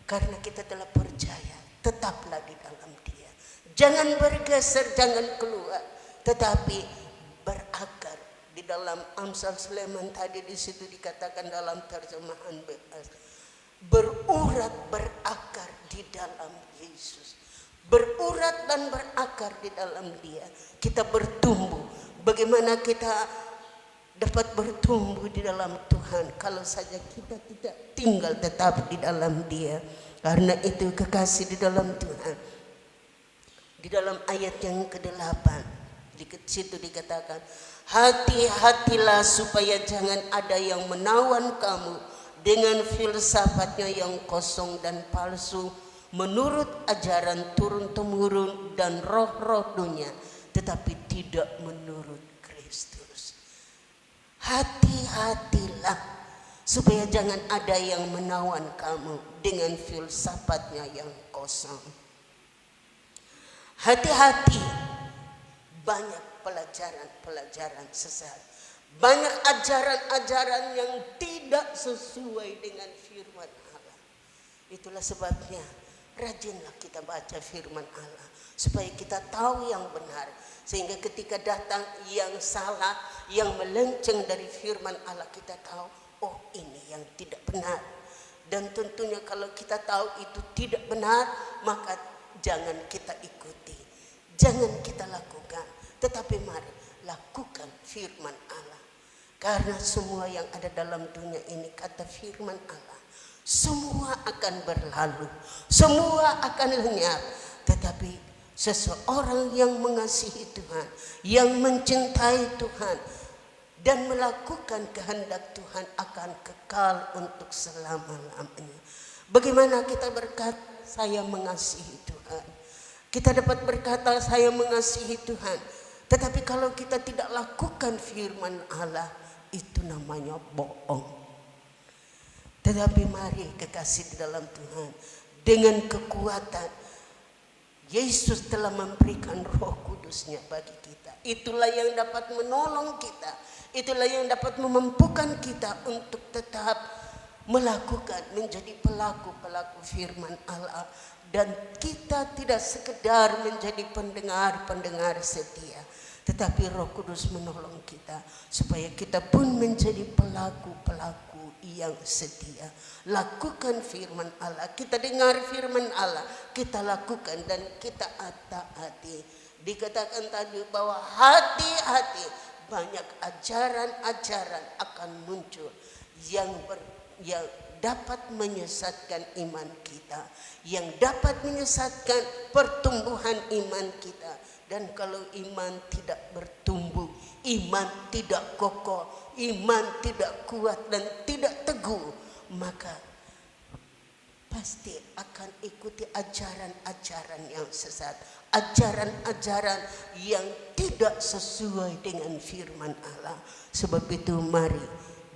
karena kita telah percaya. Tetaplah di dalam Dia, jangan bergeser, jangan keluar, tetapi berakar di dalam. Amsal Sulaiman tadi di situ dikatakan dalam terjemahan bebas, berurat berakar di dalam Yesus, berurat dan berakar di dalam Dia. Kita bertumbuh. Bagaimana kita dapat bertumbuh di dalam Tuhan kalau saja kita tidak tinggal tetap di dalam Dia? Karena itu kekasih di dalam Tuhan, di dalam ayat yang ke-8 di situ dikatakan, hati-hatilah supaya jangan ada yang menawan kamu dengan filsafatnya yang kosong dan palsu, menurut ajaran turun-temurun dan roh-roh dunia, tetapi tidak menurut Kristus. Hati-hatilah supaya jangan ada yang menawan kamu dengan filsafatnya yang kosong. Hati-hati, banyak pelajaran-pelajaran sesat, banyak ajaran-ajaran yang tidak sesuai dengan firman Allah. Itulah sebabnya rajinlah kita baca firman Allah supaya kita tahu yang benar, sehingga ketika datang yang salah, yang melenceng dari firman Allah, kita tahu, oh ini yang tidak benar. Dan tentunya kalau kita tahu itu tidak benar, maka jangan kita ikuti, jangan kita lakukan, tetapi mari lakukan firman Allah. Karena semua yang ada dalam dunia ini, kata firman Allah, semua akan berlalu, semua akan lenyap, tetapi seseorang yang mengasihi Tuhan, yang mencintai Tuhan dan melakukan kehendak Tuhan akan kekal untuk selama-lamanya. Bagaimana kita berkata saya mengasihi Tuhan? Kita dapat berkata saya mengasihi Tuhan, tetapi kalau kita tidak lakukan firman Allah, itu namanya bohong. Tetapi mari kekasih di dalam Tuhan, dengan kekuatan Yesus telah memberikan Roh Kudusnya bagi kita. Itulah yang dapat menolong kita, itulah yang dapat memampukan kita untuk tetap melakukan, menjadi pelaku-pelaku firman Allah. Dan kita tidak sekedar menjadi pendengar-pendengar setia, tetapi Roh Kudus menolong kita supaya kita pun menjadi pelaku-pelaku yang setia. Lakukan firman Allah, kita dengar firman Allah, kita lakukan dan kita taati. Dikatakan tadi bahwa hati-hati, banyak ajaran-ajaran akan muncul yang dapat menyesatkan iman kita, yang dapat menyesatkan pertumbuhan iman kita. Dan kalau iman tidak bertumbuh, iman tidak kokoh, iman tidak kuat dan tidak teguh, maka pasti akan ikuti ajaran-ajaran yang sesat, ajaran-ajaran yang tidak sesuai dengan firman Allah. Sebab itu mari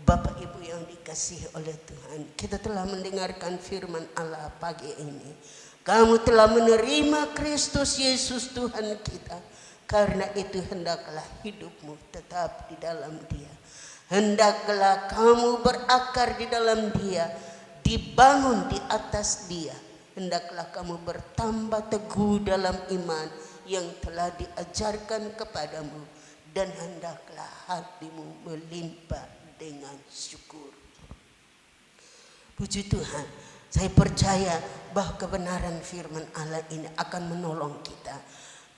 Bapak Ibu yang dikasihi oleh Tuhan, kita telah mendengarkan firman Allah pagi ini. Kamu telah menerima Kristus Yesus Tuhan kita. Karena itu hendaklah hidupmu tetap di dalam Dia. Hendaklah kamu berakar di dalam Dia, dibangun di atas Dia. Hendaklah kamu bertambah teguh dalam iman yang telah diajarkan kepadamu. Dan hendaklah hatimu melimpah dengan syukur. Puji Tuhan. Saya percaya bahwa kebenaran firman Allah ini akan menolong kita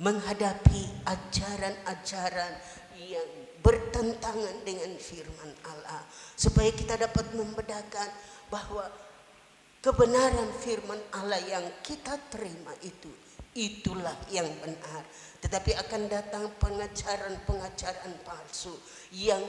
menghadapi ajaran-ajaran yang bertentangan dengan firman Allah, supaya kita dapat membedakan bahwa kebenaran firman Allah yang kita terima itulah yang benar. Tetapi akan datang pengajaran-pengajaran palsu yang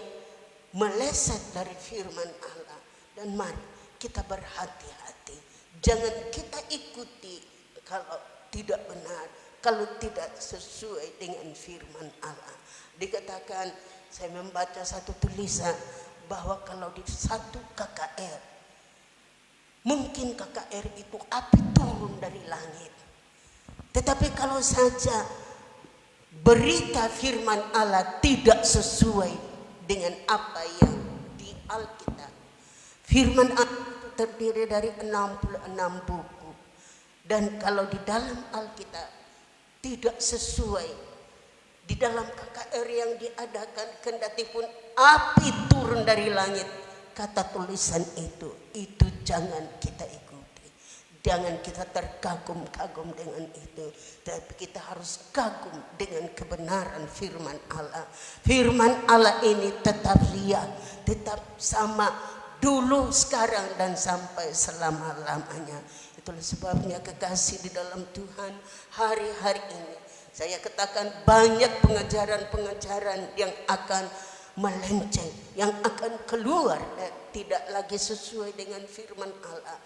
meleset dari firman Allah. Dan mari kita berhati-hati. Jangan kita ikuti kalau tidak benar, kalau tidak sesuai dengan firman Allah. Dikatakan, saya membaca satu tulisan bahwa kalau di satu KKR, mungkin KKR itu api turun dari langit. Tetapi kalau saja berita firman Allah tidak sesuai dengan apa yang di Alkitab, firman Allah itu terdiri dari 66 buku. Dan kalau di dalam Alkitab tidak sesuai, di dalam KKR yang diadakan, kendati pun api turun dari langit, kata tulisan itu jangan kita ikuti. Jangan kita terkagum-kagum dengan itu, tapi kita harus kagum dengan kebenaran firman Allah. Firman Allah ini tetap liat, tetap sama dulu, sekarang, dan sampai selama-lamanya. Itulah sebabnya kekasih di dalam Tuhan, hari-hari ini saya katakan banyak pengajaran-pengajaran yang akan melenceng, yang akan keluar tidak lagi sesuai dengan firman Allah.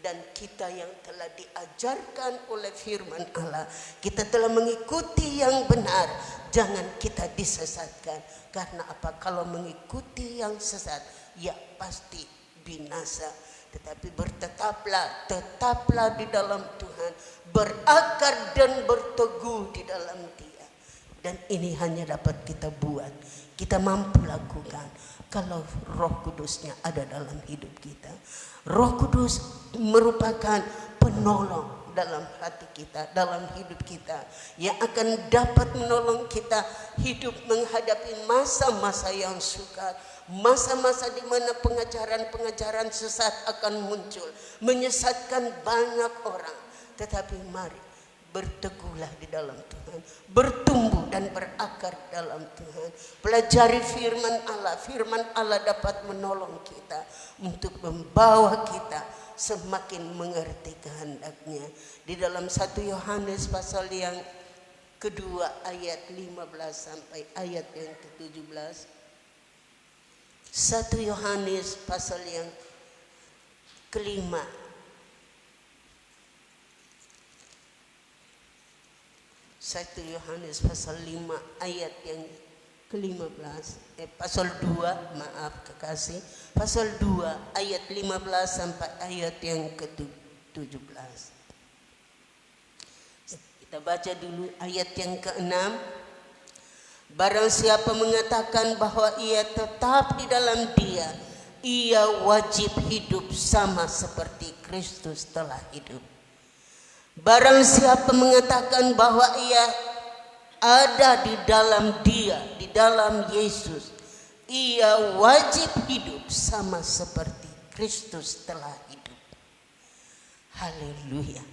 Dan kita yang telah diajarkan oleh firman Allah, kita telah mengikuti yang benar, jangan kita disesatkan. Karena apa? Kalau mengikuti yang sesat, ya pasti binasa. Tetapi tetaplah di dalam Tuhan, berakar dan berteguh di dalam Dia. Dan ini hanya dapat kita buat, kita mampu lakukan kalau Roh Kudusnya ada dalam hidup kita. Roh Kudus merupakan penolong dalam hati kita, dalam hidup kita, yang akan dapat menolong kita hidup menghadapi masa-masa yang sukar, masa-masa di mana pengajaran-pengajaran sesat akan muncul, menyesatkan banyak orang. Tetapi mari berteguhlah di dalam Tuhan, bertumbuh dan berakar dalam Tuhan. Pelajari firman Allah. Firman Allah dapat menolong kita untuk membawa kita semakin mengerti kehendaknya. Di dalam 1 Yohanes pasal yang kedua ayat 15 sampai ayat yang ke-17. 1 Yohanes pasal yang kelima. 1 Yohanes pasal 5 ayat yang ke-15, pasal 2, maaf kekasih, pasal 2 ayat 15 sampai ayat yang ke-17. Kita baca dulu ayat yang ke-6. Barang siapa mengatakan bahwa ia tetap di dalam Dia, ia wajib hidup sama seperti Kristus telah hidup. Barang siapa mengatakan bahwa ia ada di dalam Dia, di dalam Yesus, ia wajib hidup sama seperti Kristus telah hidup. Haleluya.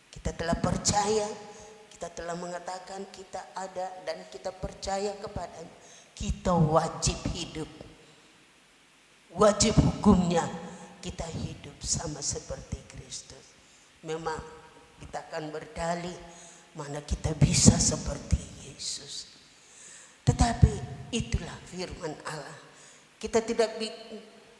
Kita telah percaya, kita telah mengatakan kita ada dan kita percaya kepadanya. Kita wajib hidup. Wajib hukumnya kita hidup sama seperti Kristus. Memang kita akan berdalih mana kita bisa seperti Yesus. Tetapi itulah firman Allah. Kita tidak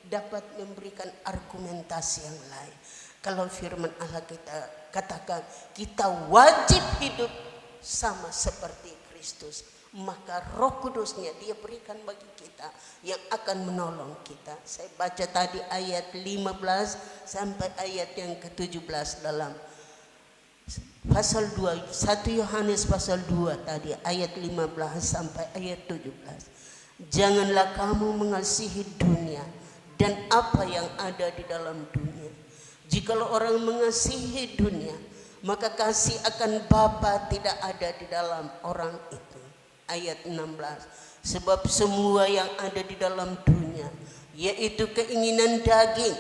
dapat memberikan argumentasi yang lain. Kalau firman Allah kita katakan kita wajib hidup sama seperti Kristus, maka Roh Kudusnya Dia berikan bagi kita yang akan menolong kita. Saya baca tadi ayat 15 sampai ayat yang ke-17 dalam pasal 2, 1 Yohanes pasal 2 tadi ayat 15 sampai ayat 17. Janganlah kamu mengasihi dunia dan apa yang ada di dalam dunia. Jikalau orang mengasihi dunia, maka kasih akan Bapa tidak ada di dalam orang itu. Ayat 16. Sebab semua yang ada di dalam dunia, yaitu keinginan daging,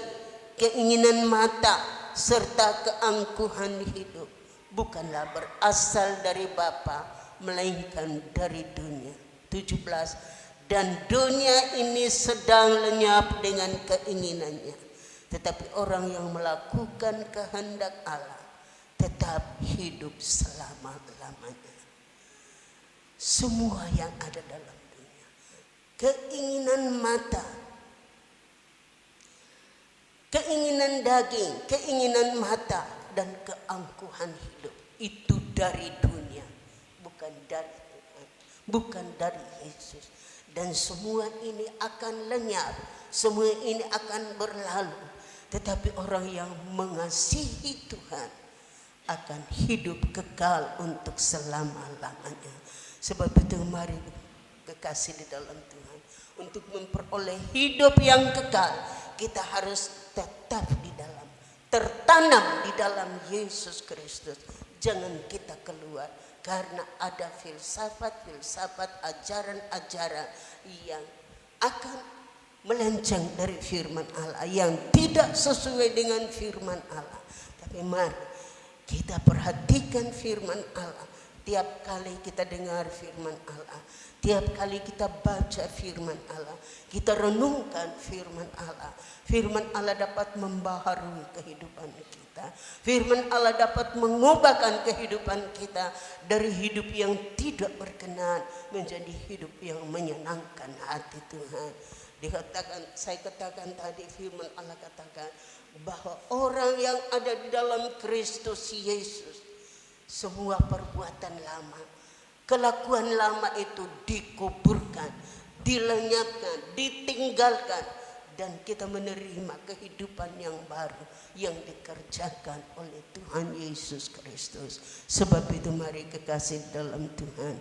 keinginan mata, serta keangkuhan hidup, bukanlah berasal dari Bapa, melainkan dari dunia. 17. Dan dunia ini sedang lenyap dengan keinginannya, tetapi orang yang melakukan kehendak Allah tetap hidup selama-lamanya. Semua yang ada dalam dunia, keinginan mata, keinginan daging, keinginan mata, dan keangkuhan hidup. Itu dari dunia, bukan dari Tuhan, bukan dari Yesus. Dan semua ini akan lenyap, semua ini akan berlalu. Tetapi orang yang mengasihi Tuhan akan hidup kekal untuk selama-lamanya. Sebab itu mari kekasih di dalam Tuhan, untuk memperoleh hidup yang kekal, kita harus tetap di dalam, tertanam di dalam Yesus Kristus. Jangan kita keluar, karena ada filsafat-filsafat, ajaran-ajaran yang akan melenceng dari firman Allah, yang tidak sesuai dengan firman Allah. Tapi mari kita perhatikan firman Allah. Tiap kali kita dengar firman Allah, tiap kali kita baca firman Allah, kita renungkan firman Allah. Firman Allah dapat membaharui kehidupan kita. Firman Allah dapat mengubahkan kehidupan kita dari hidup yang tidak berkenan menjadi hidup yang menyenangkan hati Tuhan. Saya katakan tadi, firman Allah katakan bahwa orang yang ada di dalam Kristus Yesus, semua perbuatan lama, kelakuan lama itu dikuburkan, dilenyapkan, ditinggalkan, dan kita menerima kehidupan yang baru yang dikerjakan oleh Tuhan Yesus Kristus. Sebab itu mari kekasih dalam Tuhan,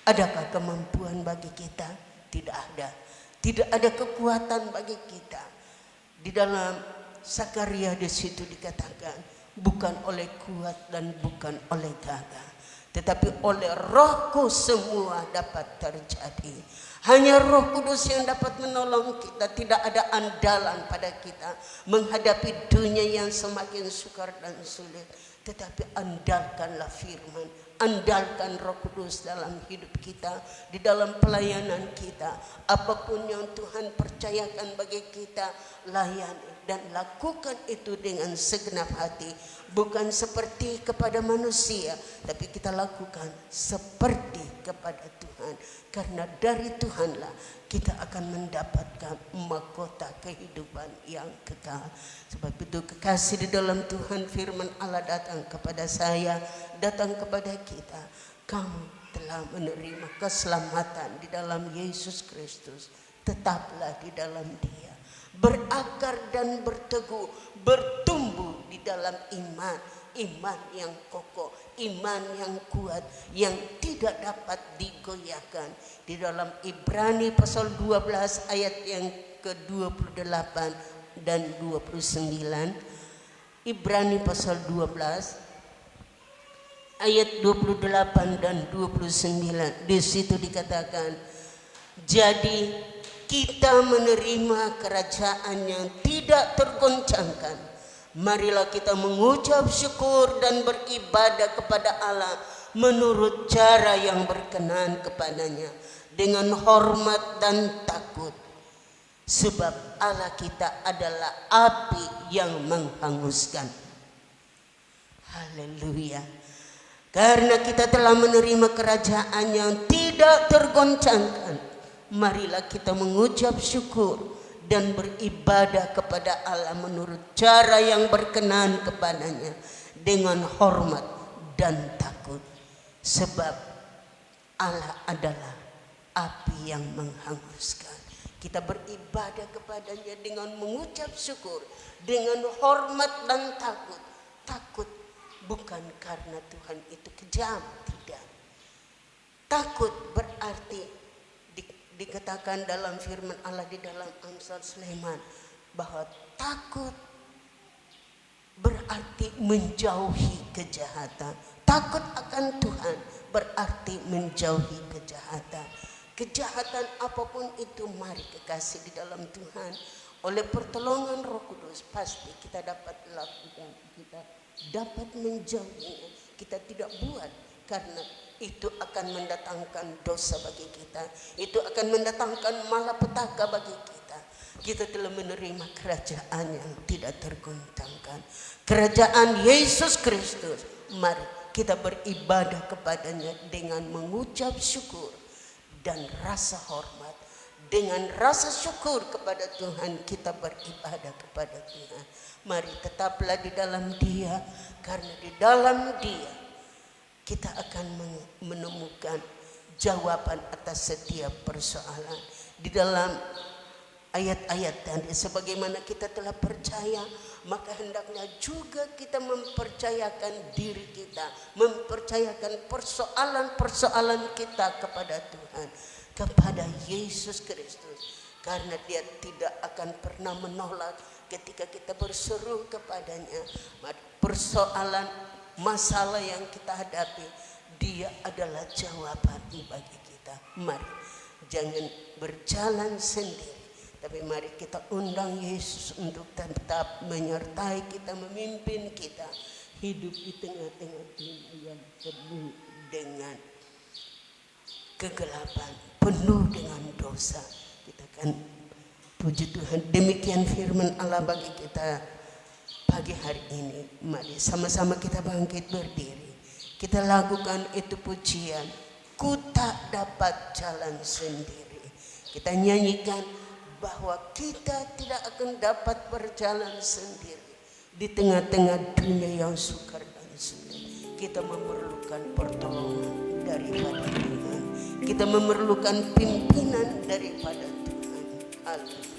adakah kemampuan bagi kita? Tidak ada. Tidak ada kekuatan bagi kita. Di dalam Sakaria di situ dikatakan, bukan oleh kuat dan bukan oleh gagah, tetapi oleh Rohku semua dapat terjadi. Hanya Roh Kudus yang dapat menolong kita. Tidak ada andalan pada kita menghadapi dunia yang semakin sukar dan sulit. Tetapi andalkanlah firman, andalkan Roh Kudus dalam hidup kita, di dalam pelayanan kita. Apapun yang Tuhan percayakan bagi kita, layani dan lakukan itu dengan segenap hati. Bukan seperti kepada manusia, tapi kita lakukan seperti kepada Tuhan. Karena dari Tuhanlah kita akan mendapatkan mahkota kehidupan yang kekal. Sebab itu kekasih di dalam Tuhan, firman Allah datang kepada saya, datang kepada kita. Kamu telah menerima keselamatan di dalam Yesus Kristus. Tetaplah di dalam Dia, berakar dan berteguh, bertumbuh di dalam iman, iman yang kokoh, iman yang kuat, yang tidak dapat digoyahkan. Di dalam Ibrani pasal 12 ayat yang ke-28 dan 29. Ibrani pasal 12 ayat 28 dan 29. Di situ dikatakan, jadi kita menerima kerajaan yang tidak tergoncangkan. Marilah kita mengucap syukur dan beribadah kepada Allah menurut cara yang berkenan kepadanya, dengan hormat dan takut. Sebab Allah kita adalah api yang menghanguskan. Haleluya. Karena kita telah menerima kerajaan yang tidak tergoncangkan, marilah kita mengucap syukur dan beribadah kepada Allah menurut cara yang berkenan kepadanya, dengan hormat dan takut. Sebab Allah adalah api yang menghanguskan. Kita beribadah kepadanya dengan mengucap syukur, dengan hormat dan takut. Takut bukan karena Tuhan itu kejam, tidak. Takut berarti dikatakan dalam firman Allah di dalam Amsal Sulaiman, bahwa takut berarti menjauhi kejahatan. Takut akan Tuhan berarti menjauhi kejahatan. Kejahatan apapun itu, mari kekasih di dalam Tuhan, oleh pertolongan Roh Kudus pasti kita dapat lakukan, kita dapat menjauhinya. Kita tidak buat, karena itu akan mendatangkan dosa bagi kita, itu akan mendatangkan malapetaka bagi kita. Kita telah menerima kerajaan yang tidak tergoncangkan, kerajaan Yesus Kristus. Mari kita beribadah kepadanya dengan mengucap syukur dan rasa hormat Dengan rasa syukur kepada Tuhan kita beribadah kepada Tuhan. Mari tetaplah di dalam Dia, karena di dalam Dia kita akan menemukan jawaban atas setiap persoalan. Di dalam ayat-ayat tadi, sebagaimana kita telah percaya, maka hendaknya juga kita mempercayakan diri kita, mempercayakan persoalan-persoalan kita kepada Tuhan, kepada Yesus Kristus, karena Dia tidak akan pernah menolak ketika kita berseru kepadanya. Persoalan masalah yang kita hadapi, Dia adalah jawaban bagi kita. Mari jangan berjalan sendiri, tapi mari kita undang Yesus untuk tetap menyertai kita, memimpin kita hidup di tengah-tengah dunia yang penuh dengan kegelapan, penuh dengan dosa. Kita kan puji Tuhan, demikian firman Allah bagi kita pagi hari ini. Mari sama-sama kita bangkit berdiri, kita lakukan itu pujian, ku tak dapat jalan sendiri. Kita nyanyikan bahwa kita tidak akan dapat berjalan sendiri di tengah-tengah dunia yang sukar dan sulit. Kita memerlukan pertolongan daripada Tuhan, kita memerlukan pimpinan daripada Tuhan. Haleluya.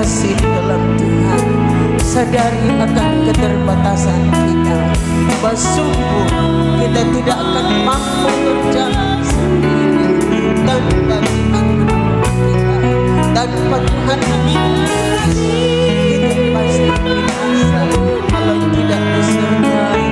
kekasih di dalam Tuhan, sadari akan keterbatasan kita, bahwa sungguh kita tidak akan mampu berjalan sendiri tanpa Tuhan kita, tanpa Tuhan kita pasti binasa kalau tidak disertai.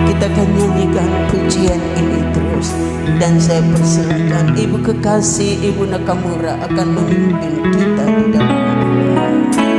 Kita akan nyanyikan pujian ini terus, dan saya persilakan Ibu Kekasih, Ibu Nakamura akan memimpin kita di dalam Kasih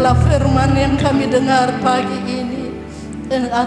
Biarlah firman yang kami dengar pagi ini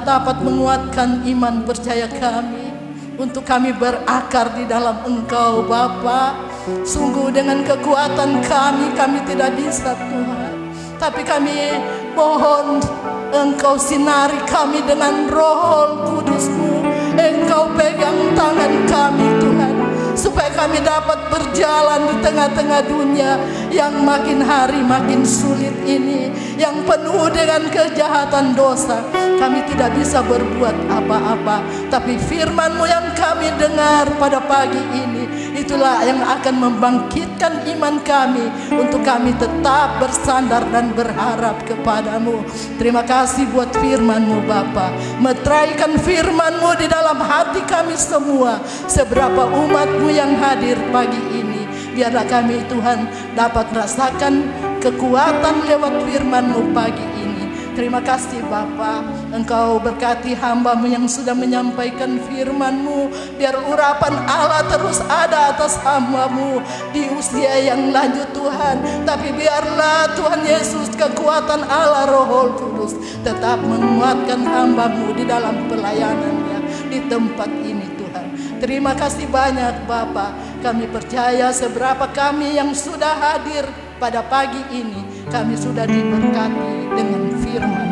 dapat menguatkan iman percaya kami, untuk kami berakar di dalam Engkau Bapa. Sungguh dengan kekuatan kami tidak bisa Tuhan, tapi kami mohon Engkau sinari kami dengan Roh Kudus-Mu. Engkau pegang tangan kami Tuhan, supaya kami dapat berjalan di tengah-tengah dunia yang makin hari makin sulit ini, yang penuh dengan kejahatan dosa. Kami tidak bisa berbuat apa-apa, tapi firman-Mu yang kami dengar pada pagi ini, itulah yang akan membangkitkan iman kami, untuk kami tetap bersandar dan berharap kepadamu. Terima kasih buat firman-Mu Bapa. Meteraikan firman-Mu di dalam hati kami semua, seberapa umat-Mu yang hadir pagi ini. Biarlah kami Tuhan dapat merasakan kekuatan lewat firman-Mu pagi ini. Terima kasih Bapa, Engkau berkati hamba-Mu yang sudah menyampaikan firman-Mu. Biar urapan Allah terus ada atas hamba-Mu di usia yang lanjut Tuhan. Tapi biarlah Tuhan Yesus, kekuatan Allah Roh Kudus tetap menguatkan hamba-Mu di dalam pelayanannya di tempat ini Tuhan. Terima kasih banyak Bapa. Kami percaya seberapa kami yang sudah hadir pada pagi ini, kami sudah diberkati dengan firman.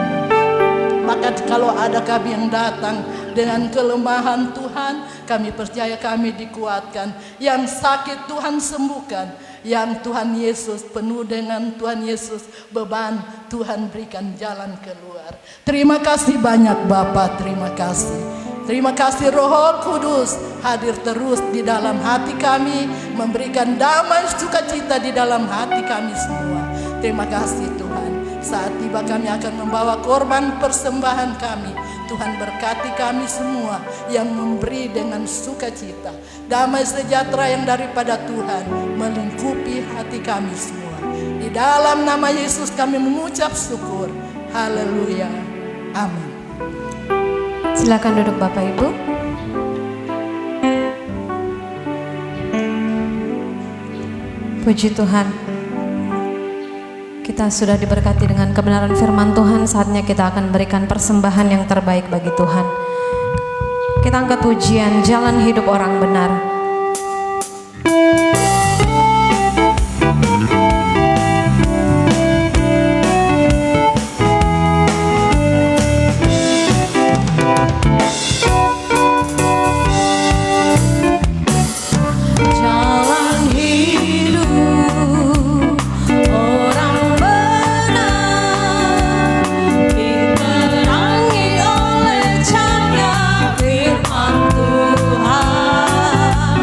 Maka kalau ada kami yang datang dengan kelemahan Tuhan, kami percaya kami dikuatkan. Yang sakit Tuhan sembuhkan, yang Tuhan Yesus penuh dengan Tuhan Yesus beban, Tuhan berikan jalan keluar. Terima kasih banyak Bapa, terima kasih. Terima kasih Roh Kudus hadir terus di dalam hati kami, memberikan damai sukacita di dalam hati kami semua. Terima kasih Tuhan. Saat tiba kami akan membawa korban persembahan kami. Tuhan berkati kami semua yang memberi dengan sukacita. Damai sejahtera yang daripada Tuhan melingkupi hati kami semua. Di dalam nama Yesus kami mengucap syukur. Haleluya. Amin. Silakan duduk Bapak Ibu. Puji Tuhan, kita sudah diberkati dengan kebenaran firman Tuhan. Saatnya kita akan berikan persembahan yang terbaik bagi Tuhan. Kita angkat pujian Jalan Hidup Orang Benar. Firman Tuhan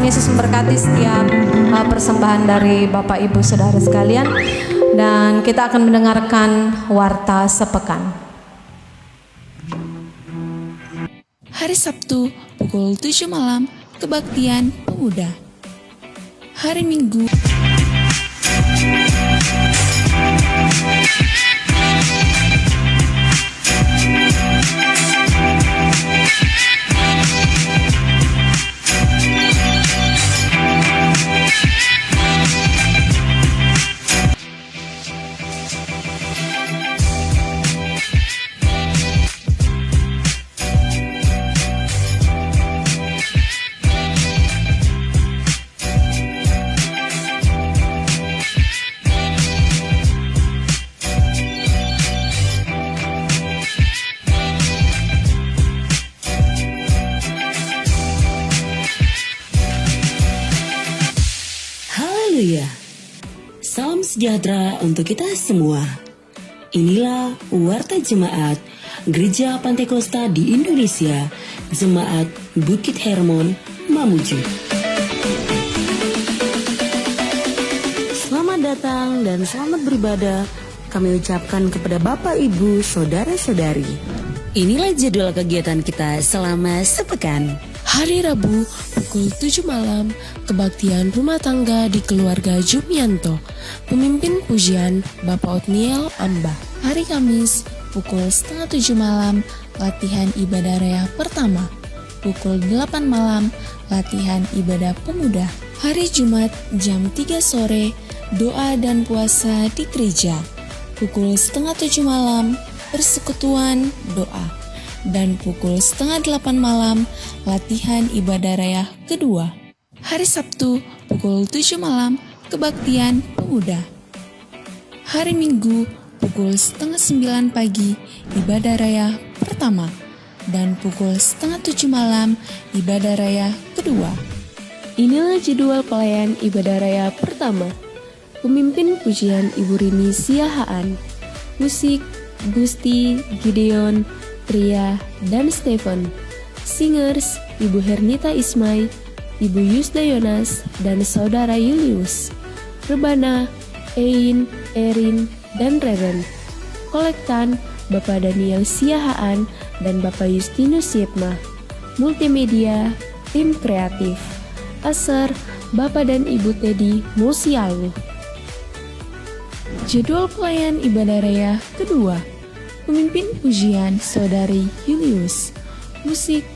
Yesus memberkati setiap persembahan dari Bapak Ibu Saudara sekalian. Dan kita akan mendengarkan warta sepekan. Hari Sabtu pukul 7 malam kebaktian pemuda. Hari Minggu Haleluya. Salam sejahtera untuk kita semua. Inilah Warta Jemaat Gereja Pantekosta di Indonesia, Jemaat Bukit Hermon, Mamuju. Selamat datang dan selamat beribadah kami ucapkan kepada Bapak, Ibu, Saudara-saudari. Inilah jadwal kegiatan kita selama sepekan. Hari Rabu pukul 7 malam kebaktian rumah tangga di keluarga Jumianto. Pemimpin pujian Bapak Otniel Amba. Hari Kamis pukul setengah 7 malam latihan ibadah raya pertama. Pukul 8 malam latihan ibadah pemuda. Hari Jumat jam 3 sore doa dan puasa di gereja. Pukul setengah 7 malam persekutuan doa. Dan pukul setengah 8 malam latihan ibadah raya kedua. Hari Sabtu pukul 7 malam kebaktian pemuda. Hari Minggu pukul setengah 9 pagi ibadah raya pertama. Dan pukul setengah 7 malam ibadah raya kedua. Inilah jadwal pelayan ibadah raya pertama. Pemimpin pujian Ibu Rini Siahaan. Musik Gusti, Gideon, Tria, dan Stephen. Singers Ibu Hernita Ismay, Ibu Yusda Yonas, dan Saudara Julius. Rebana, Ein, Erin, dan Reren. Kolektan Bapak Daniel Siahaan dan Bapak Justinus Yetma. Multimedia Tim Kreatif. Aser Bapak dan Ibu Teddy Musialu. Jadwal pelayan ibadah raya kedua. Pemimpin pujian Saudari Julius. Musik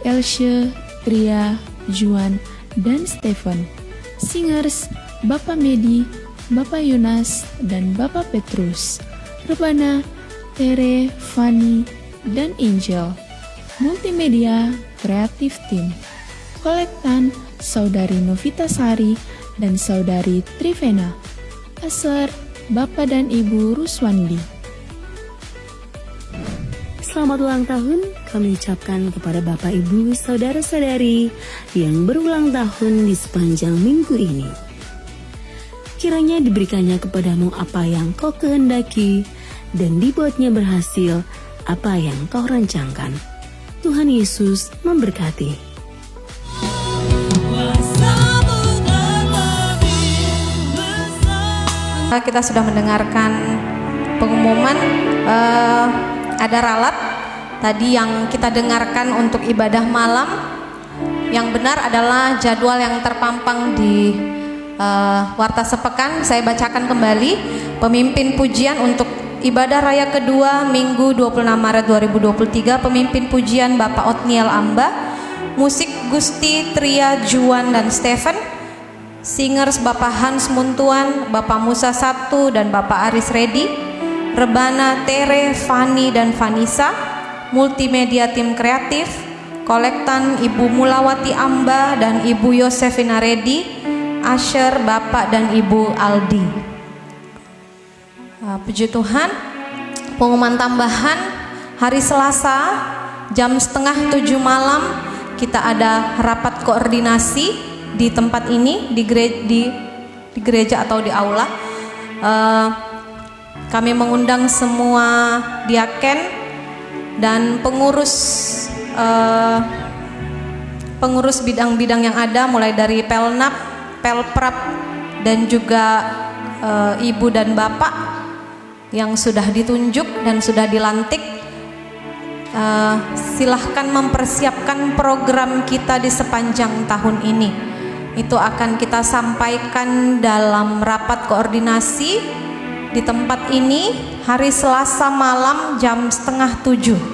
Elshe, Tria, Juan, dan Stephen. Singers Bapak Medi, Bapak Yonas, dan Bapak Petrus. Rebana, Tere, Fanny, dan Angel. Multimedia Kreatif Tim. Kolektan Saudari Novita Sari dan Saudari Trivena. Aser Bapak dan Ibu Ruswandi. Selamat ulang tahun kami ucapkan kepada Bapak, Ibu, Saudara-saudari yang berulang tahun di sepanjang minggu ini. Kiranya diberikannya kepadamu apa yang kau kehendaki dan dibuatnya berhasil apa yang kau rancangkan. Tuhan Yesus memberkati. Kita sudah mendengarkan pengumuman. Ada ralat tadi yang kita dengarkan untuk ibadah malam. Yang benar adalah jadwal yang terpampang di Warta Sepekan. Saya bacakan kembali. Pemimpin pujian untuk ibadah raya kedua Minggu 26 Maret 2023. Pemimpin pujian Bapak Otniel Amba. Musik Gusti, Tria, Juan, dan Stephen. Singers Bapak Hans Muntuan, Bapak Musa Satu, dan Bapak Aris Redi. Rebana, Tere, Fanny, dan Vanessa. Multimedia Tim Kreatif. Kolektan Ibu Mulawati Amba dan Ibu Yosefina Redi. Asher, Bapak dan Ibu Aldi. Puji Tuhan. Pengumuman tambahan, hari Selasa jam setengah 7 malam kita ada rapat koordinasi di tempat ini, di gereja atau di aula. Kami mengundang semua diaken dan pengurus pengurus bidang-bidang yang ada, mulai dari Pelnap, Pelprap, dan juga ibu dan bapak yang sudah ditunjuk dan sudah dilantik. Silahkan mempersiapkan program kita di sepanjang tahun ini. Itu akan kita sampaikan dalam rapat koordinasi di tempat ini hari Selasa malam jam 6:30.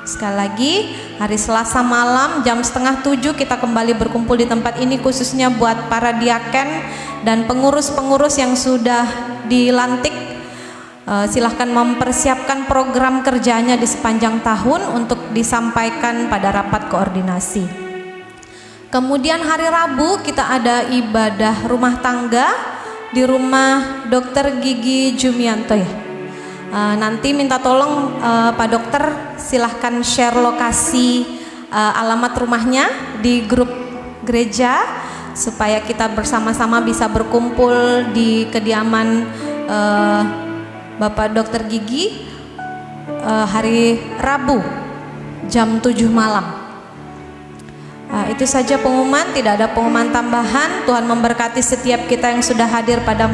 Sekali lagi, hari Selasa malam jam 6:30 kita kembali berkumpul di tempat ini, khususnya buat para diaken dan pengurus-pengurus yang sudah dilantik. Silahkan mempersiapkan program kerjanya di sepanjang tahun untuk disampaikan pada rapat koordinasi. Kemudian hari Rabu kita ada ibadah rumah tangga di rumah Dr. Gigi Jumianto ya. Nanti minta tolong Pak Dokter silahkan share lokasi alamat rumahnya di grup gereja supaya kita bersama-sama bisa berkumpul di kediaman Bapak Dokter Gigi hari Rabu jam 7 malam. Itu saja pengumuman, tidak ada pengumuman tambahan. Tuhan memberkati setiap kita yang sudah hadir pada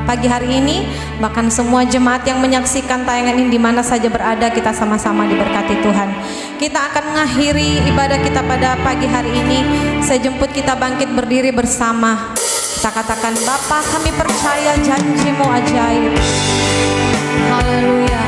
pagi hari ini, bahkan semua jemaat yang menyaksikan tayangan ini di mana saja berada, kita sama-sama diberkati Tuhan. Kita akan mengakhiri ibadah kita pada pagi hari ini. Saya jemput kita bangkit berdiri bersama. Kita katakan, Bapa, kami percaya janji-Mu ajaib. Haleluya.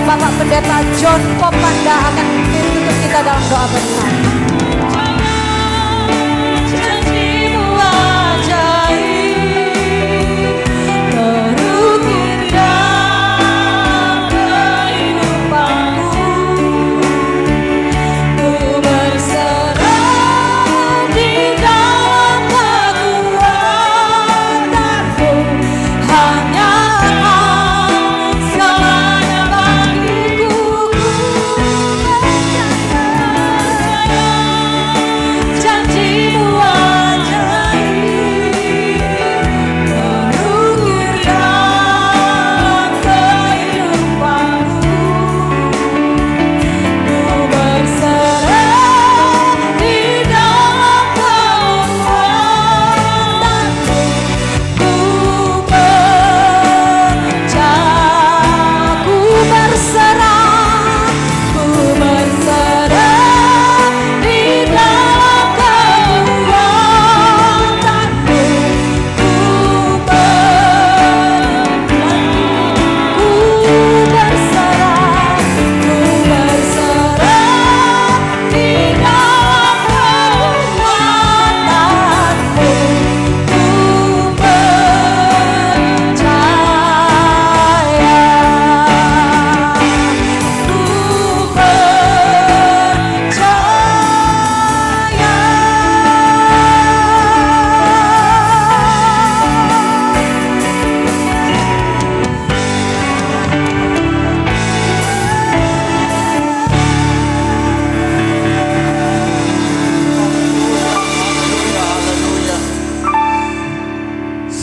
Bapak Pendeta John Popanda akan menuntut kita dalam doa bersama.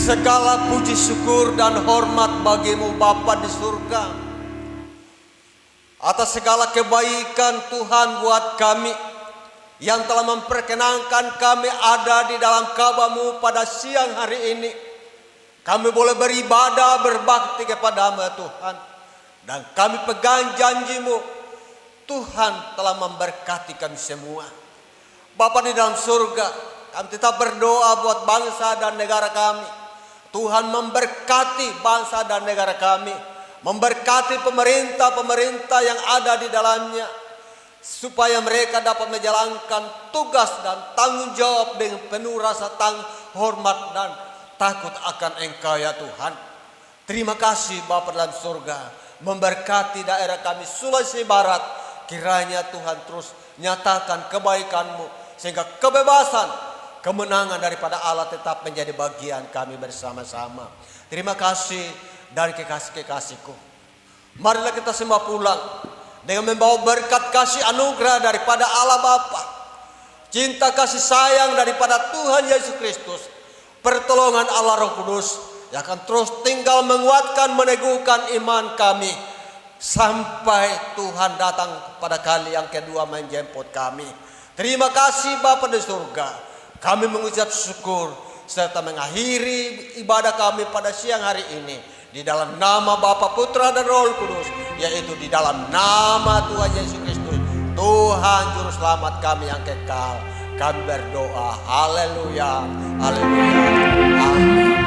Segala puji syukur dan hormat bagimu Bapa di surga, atas segala kebaikan Tuhan buat kami, yang telah memperkenankan kami ada di dalam kabar-Mu pada siang hari ini. Kami boleh beribadah, berbakti kepada-Mu ya Tuhan. Dan kami pegang janji-Mu, Tuhan telah memberkati kami semua. Bapa di dalam surga, kami tetap berdoa buat bangsa dan negara kami. Tuhan memberkati bangsa dan negara kami, memberkati pemerintah-pemerintah yang ada di dalamnya, supaya mereka dapat menjalankan tugas dan tanggung jawab dengan penuh rasa hormat dan takut akan Engkau ya Tuhan. Terima kasih Bapa dalam surga, memberkati daerah kami Sulawesi Barat. Kiranya Tuhan terus nyatakan kebaikan-Mu, sehingga kebebasan, kemenangan daripada Allah tetap menjadi bagian kami bersama-sama. Terima kasih dari kekasih-kekasihku. Marilah kita semua pulang dengan membawa berkat kasih anugerah daripada Allah Bapa, cinta kasih sayang daripada Tuhan Yesus Kristus, pertolongan Allah Roh Kudus yang akan terus tinggal menguatkan, meneguhkan iman kami sampai Tuhan datang pada kali yang kedua menjemput kami. Terima kasih Bapa di surga. Kami mengucap syukur serta mengakhiri ibadah kami pada siang hari ini di dalam nama Bapa, Putra dan Roh Kudus, yaitu di dalam nama Tuhan Yesus Kristus, Tuhan Juru Selamat kami yang kekal. Kami berdoa, haleluya, haleluya, amin.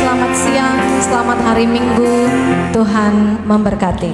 Selamat siang, selamat hari Minggu. Tuhan memberkati.